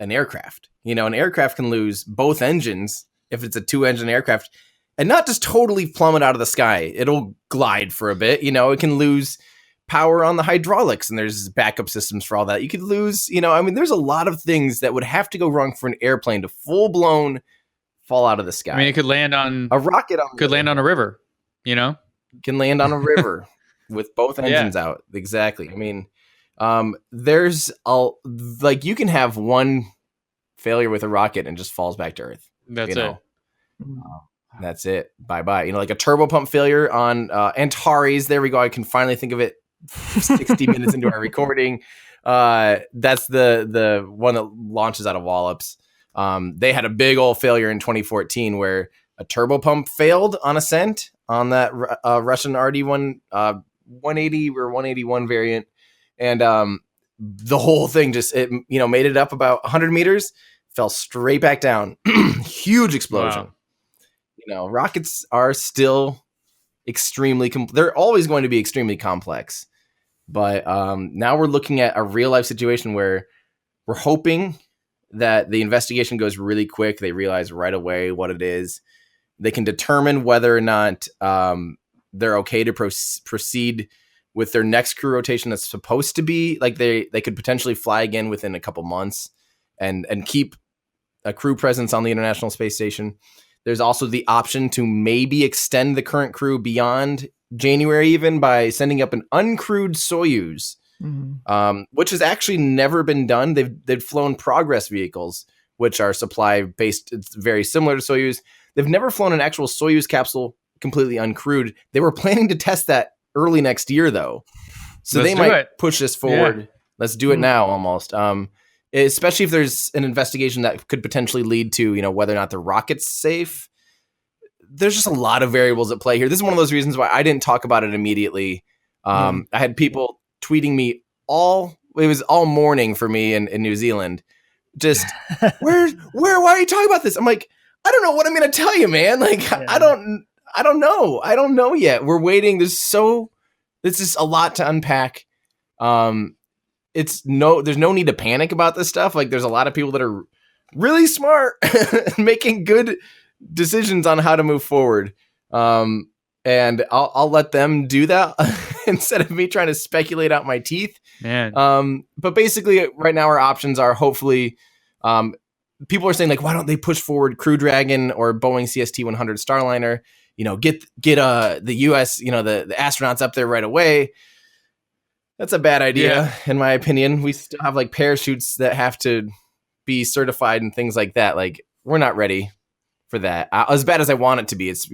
an aircraft. An aircraft can lose both engines if it's a 2-engine aircraft and not just totally plummet out of the sky. It'll glide for a bit. It can lose power on the hydraulics and there's backup systems for all that. You could lose, there's a lot of things that would have to go wrong for an airplane to full blown fall out of the sky. I mean, it could land on a rocket land on a river, can land on a river with both engines out. Exactly. I mean, there's you can have one failure with a rocket and just falls back to Earth. That's it. That's it. Bye-bye. Like a turbopump failure on Antares. There we go. I can finally think of it 60 minutes into our recording. That's the one that launches out of Wallops. They had a big old failure in 2014 where a turbopump failed on ascent on that Russian RD-1 180 or 181 variant. And the whole thing just, made it up about 100 meters, fell straight back down. Huge explosion. Wow. Rockets are still extremely, they're always going to be extremely complex. But now we're looking at a real life situation where we're hoping that the investigation goes really quick. They realize right away what it is. They can determine whether or not they're okay to proceed with their next crew rotation that's supposed to be like they could potentially fly again within a couple months and keep a crew presence on the International Space Station. There's also the option to maybe extend the current crew beyond January even by sending up an uncrewed Soyuz, which has actually never been done. They've flown Progress vehicles, which are supply based. It's very similar to Soyuz. They've never flown an actual Soyuz capsule completely uncrewed. They were planning to test that early next year, though. So they might push this forward. Yeah. Let's do it now almost. Especially if there's an investigation that could potentially lead to, whether or not the rocket's safe. There's just a lot of variables at play here. This is one of those reasons why I didn't talk about it immediately. I had people tweeting me it was all morning for me in New Zealand. Just, why are you talking about this? I'm like, I don't know what I'm going to tell you, man. Like, yeah. I don't know. I don't know yet. We're waiting. There's just a lot to unpack. There's no need to panic about this stuff. Like, there's a lot of people that are really smart making good decisions on how to move forward. And I'll let them do that instead of me trying to speculate out my teeth. Man. But basically right now our options are hopefully, people are saying like, why don't they push forward Crew Dragon or Boeing CST-100 Starliner? Get the US, the astronauts up there right away. That's a bad idea, in my opinion. We still have like parachutes that have to be certified and things like that. Like, we're not ready for that. As bad as I want it to be, it's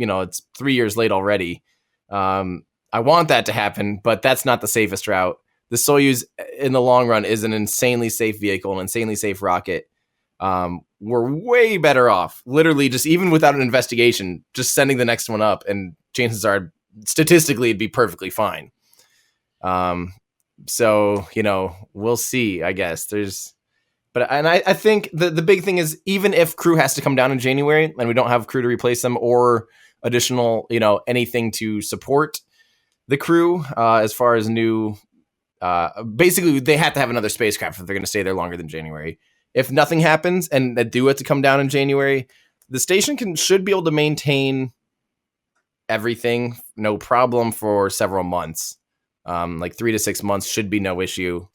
3 years late already. I want that to happen, but that's not the safest route. The Soyuz, in the long run, is an insanely safe vehicle, an insanely safe rocket. We're way better off, literally, just even without an investigation, just sending the next one up, and chances are, statistically, it'd be perfectly fine. So, we'll see, I guess. I think the big thing is, even if crew has to come down in January and we don't have crew to replace them or additional, anything to support the crew, as far as new, basically they have to have another spacecraft if they're going to stay there longer than January. If nothing happens and they do it to come down in January, the station should be able to maintain everything, no problem, for several months. Like 3 to 6 months should be no issue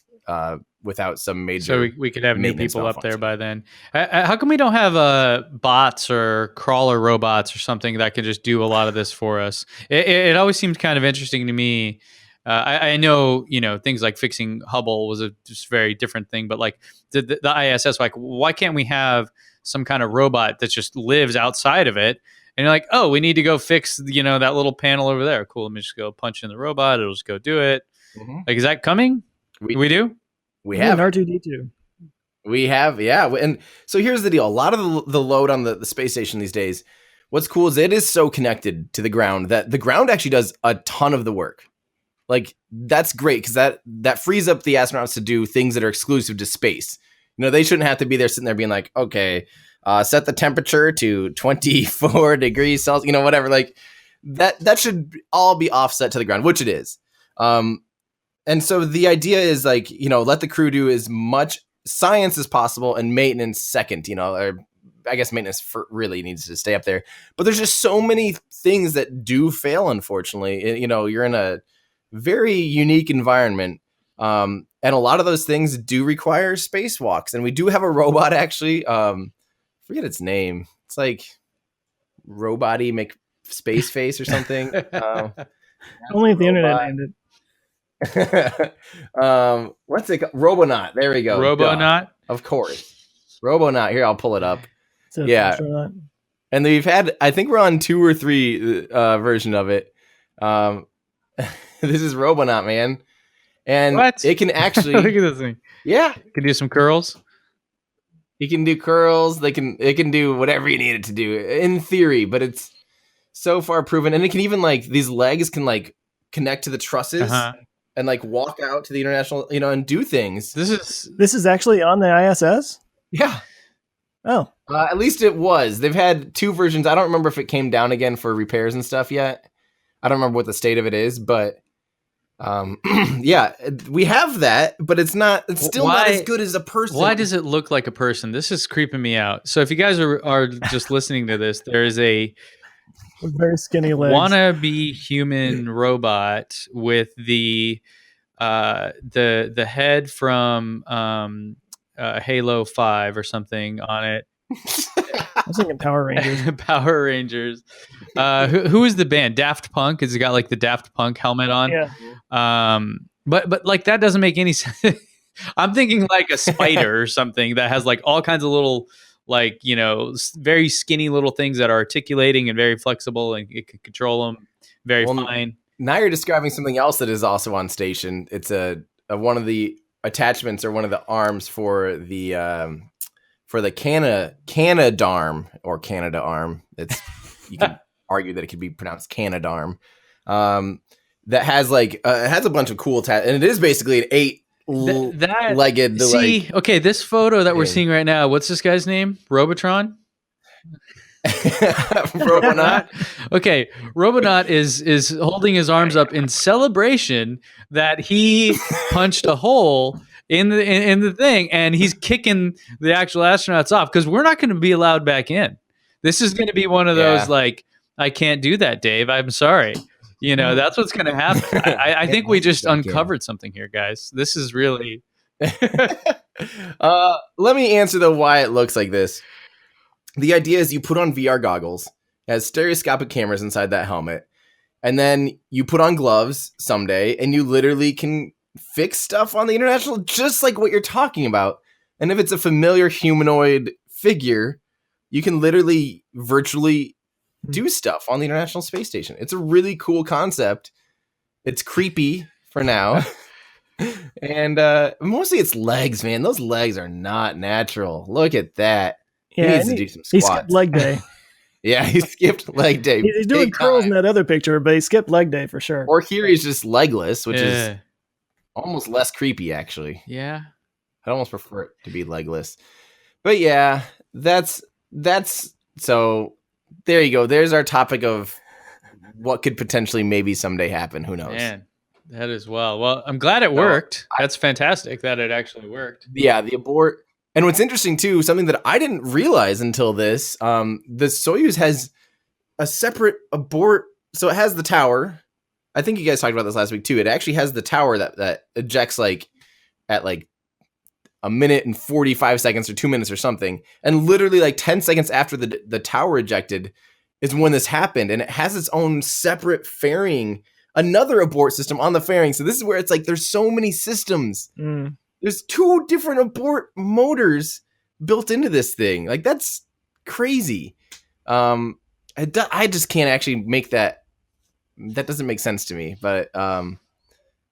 without some major. So we could have new people up there by then. How come we don't have bots or crawler robots or something that could just do a lot of this for us? It always seems kind of interesting to me I know, things like fixing Hubble was a just very different thing, but like the ISS, like, why can't we have some kind of robot that just lives outside of it? And you're like, oh, we need to go fix, that little panel over there. Cool. Let me just go punch in the robot. It'll just go do it. Mm-hmm. Like, is that coming? We do? We have an R2D2. We have, yeah. And so here's the deal. A lot of the load on the space station these days, what's cool is it is so connected to the ground that the ground actually does a ton of the work. Like, that's great because that frees up the astronauts to do things that are exclusive to space. They shouldn't have to be there sitting there being like, okay, set the temperature to 24 degrees Celsius, whatever. Like, that should all be offset to the ground, which it is. And so the idea is like, let the crew do as much science as possible and maintenance second, or I guess maintenance really needs to stay up there. But there's just so many things that do fail, unfortunately. You're in a very unique environment. And a lot of those things do require spacewalks. And we do have a robot, actually. Forget its name. It's like Robot-y McSpace Face or something. Only if the internet named it. What's it called? Robonaut. There we go. Robonaut? Of course. Robonaut. Here, I'll pull it up. Yeah. And we've had, I think we're on 2 or 3 version of it. This is Robonaut, man. And what? It can actually look at this thing. Yeah. It can do some curls. It can do curls. It can do whatever you need it to do in theory, but it's so far proven. And it can even these legs can connect to the trusses and walk out to the international, and do things. This is actually on the ISS? Yeah. Oh. At least it was. They've had 2 versions. I don't remember if it came down again for repairs and stuff yet. I don't remember what the state of it is, but yeah, we have that, but it's still not as good as a person. Why does it look like a person? This is creeping me out. So if you guys are just listening to this, there is a very skinny legs wannabe human robot with the head from Halo 5 or something on it. I was thinking Power Rangers. Power Rangers. Who is the band? Daft Punk? Has it got the Daft Punk helmet on? Yeah. But that doesn't make any sense. I'm thinking a spider or something that has all kinds of little very skinny little things that are articulating and very flexible, and it can control them very fine. Now you're describing something else that is also on station. It's a one of the attachments or one of the arms for the Canadarm or Canada arm. You can argue that it could be pronounced Canadarm. That has it has a bunch of cool and it is basically an 8-legged. Okay, this photo that we're seeing right now. What's this guy's name? Robotron. Robonaut. Okay, Robonaut is holding his arms up in celebration that he punched a hole in the thing, and he's kicking the actual astronauts off because we're not going to be allowed back in. This is going to be one of those I can't do that, Dave. I'm sorry. That's what's going to happen. I think we just uncovered something here, guys. This is really. Let me answer why it looks like this. The idea is you put on VR goggles, it has stereoscopic cameras inside that helmet, and then you put on gloves someday, and you literally can fix stuff on the international, just like what you're talking about. And if it's a familiar humanoid figure, you can literally virtually do stuff on the International Space Station. It's a really cool concept. It's creepy for now. And mostly it's legs, man. Those legs are not natural. Look at that. Yeah, he needs to do some squats. He skipped leg day. Yeah, he skipped leg day. He's doing curls in that other picture, but he skipped leg day for sure. Or here he's just legless, which is almost less creepy, actually. Yeah. I'd almost prefer it to be legless. But yeah, that's so there you go. There's our topic of what could potentially maybe someday happen. Who knows? Man, that is well, I'm glad it worked. That's fantastic that it actually worked. Yeah, the abort. And what's interesting too, something that I didn't realize until this, the Soyuz has a separate abort. So it has the tower. I think you guys talked about this last week too. It actually has the tower that ejects at a minute and 45 seconds or 2 minutes or something. And literally 10 seconds after the tower ejected is when this happened. And it has its own separate fairing another abort system on the fairing. So this is where it's like there's so many systems. There's 2 different abort motors built into this thing. Like, that's crazy. I just can't actually make that. That doesn't make sense to me. But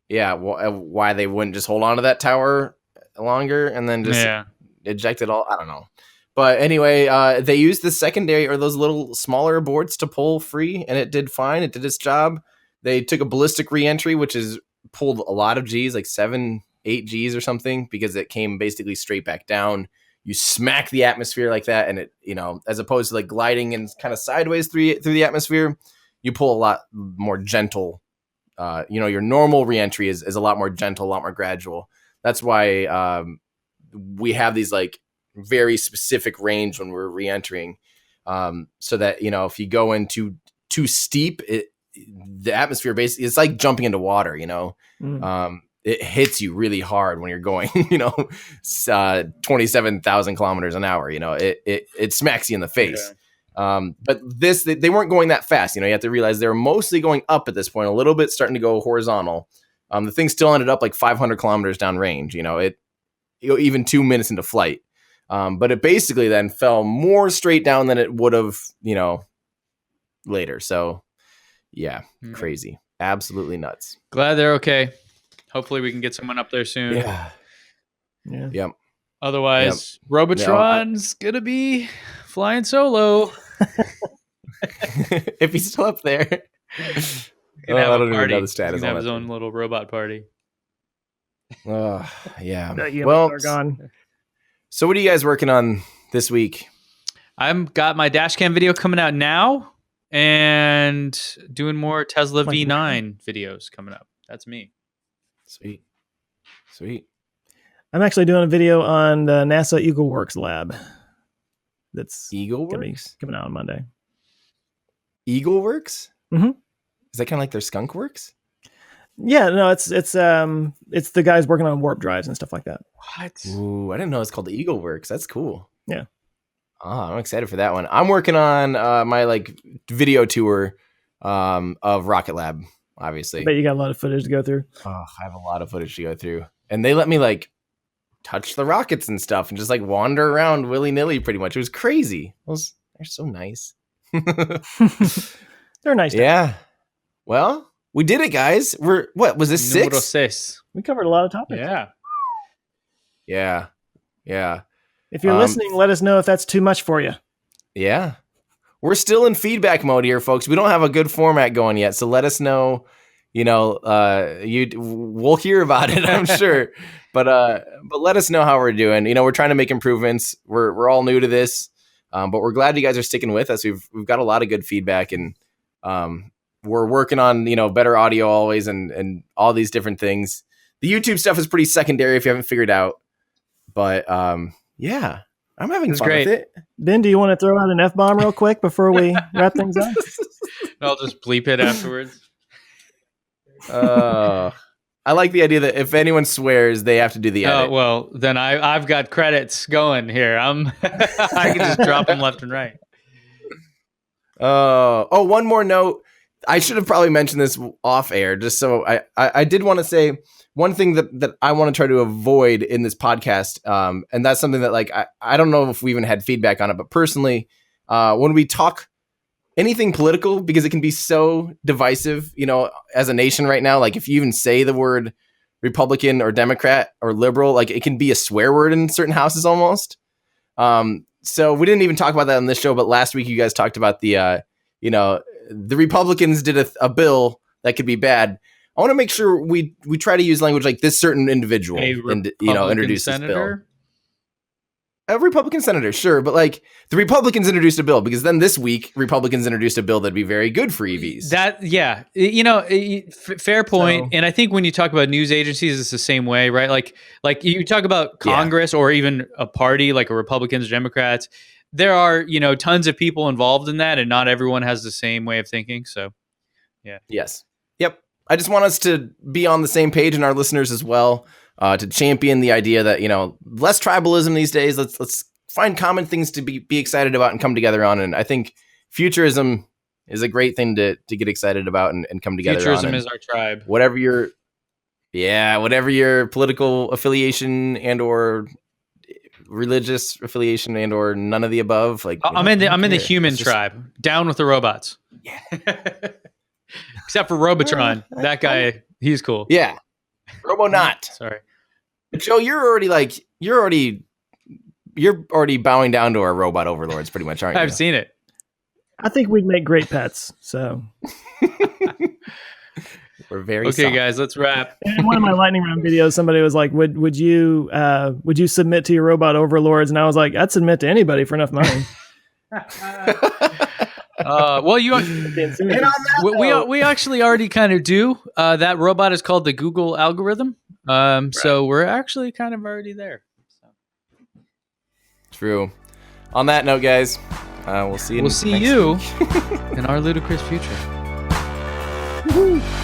yeah, why they wouldn't just hold on to that tower longer and then just eject it all? I don't know. But anyway, they used the secondary or those little smaller aborts to pull free, and it did fine. It did its job. They took a ballistic reentry, which is pulled a lot of G's, like 7, 8 G's or something, because it came basically straight back down. You smack the atmosphere like that, and it, as opposed to like gliding and kind of sideways through the atmosphere, you pull a lot more gentle. Your normal reentry is a lot more gentle, a lot more gradual. That's why we have these like very specific range when we're reentering, so that if you go into too steep, the atmosphere basically, it's like jumping into water. It hits you really hard when you're going 27,000 kilometers an hour. It smacks you in the face. But they weren't going that fast. You have to realize they were mostly going up at this point, a little bit starting to go horizontal. The thing still ended up like 500 kilometers down range. Even 2 minutes into flight. But it basically then fell more straight down than it would have, later. So yeah, crazy. Absolutely nuts. Glad they're okay. Hopefully we can get someone up there soon. Yeah. Yep. Otherwise, Robotron's gonna be flying solo. If he's still up there. Can have I a don't even party. know the status. He's gonna have his own little robot party. Yeah. Well, are gone. So what are you guys working on this week? I've got my Dashcam video coming out now and doing more Tesla V9 videos coming up. That's me. Sweet. I'm actually doing a video on the NASA EagleWorks lab. That's EagleWorks? coming out on Monday. EagleWorks? Mm-hmm. Is that kind of like their skunk works? Yeah, no, it's the guys working on warp drives and stuff like that. What? Ooh, I didn't know it's called the EagleWorks. That's cool. Yeah. I'm excited for that one. I'm working on my like video tour of Rocket Lab, obviously. I bet you got a lot of footage to go through. I have a lot of footage to go through. And they let me like touch the rockets and stuff and just like wander around willy-nilly pretty much. It was crazy. They're so nice. They're nice. Yeah. Well, we did it, guys. What was this, 6? We covered a lot of topics. Yeah. If you're listening, let us know if that's too much for you. Yeah. We're still in feedback mode here, folks. We don't have a good format going yet, so let us know. We'll hear about it, I'm sure. But let us know how we're doing. We're trying to make improvements. We're all new to this, but we're glad you guys are sticking with us. We've got a lot of good feedback, and we're working on better audio always, and all these different things. The YouTube stuff is pretty secondary if you haven't figured out. But yeah, I'm having fun with it. Ben, do you want to throw out an F-bomb real quick before we wrap things up? I'll just bleep it afterwards. I like the idea that if anyone swears, they have to do the edit. Oh, well, then I've got credits going here. I can just drop them left and right. One more note. I should have probably mentioned this off air, just so I did want to say one thing that I want to try to avoid in this podcast. And that's something that like, I don't know if we even had feedback on it, but personally, when we talk anything political, because it can be so divisive, as a nation right now, like if you even say the word Republican or Democrat or liberal, like it can be a swear word in certain houses almost. So we didn't even talk about that on this show, but last week you guys talked about the Republicans did a bill that could be bad. I want to make sure we try to use language like this certain individual and introduce this bill. A Republican senator, sure, but like the Republicans introduced a bill because then this week Republicans introduced a bill that'd be very good for EVs. Fair point. And I think when you talk about news agencies, it's the same way, right? Like you talk about Congress or even a party like a Republicans, Democrats. There are tons of people involved in that, and not everyone has the same way of thinking. So, yeah. Yes. Yep. I just want us to be on the same page, and our listeners as well. To champion the idea that, less tribalism these days. Let's find common things to be excited about and come together on. And I think futurism is a great thing to get excited about and come together Futurism on. is our tribe. Whatever your political affiliation and or religious affiliation and or none of the above, like I'm in the human tribe. Down with the robots. Yeah. Except for Robotron. That guy, he's cool. Yeah. Robonaut. Sorry. Joe, you're already bowing down to our robot overlords pretty much, aren't you? I've seen it. I think we'd make great pets. So We're very okay, soft. guys, let's wrap. in one of my lightning round videos, somebody was like, "Would you submit to your robot overlords?" And I was like, "I'd submit to anybody for enough money." Well, we actually already kind of do. That robot is called the Google algorithm. So we're actually kind of already there. So. True. On that note, guys, we'll see you. We'll see you in our ludicrous future. Woo-hoo.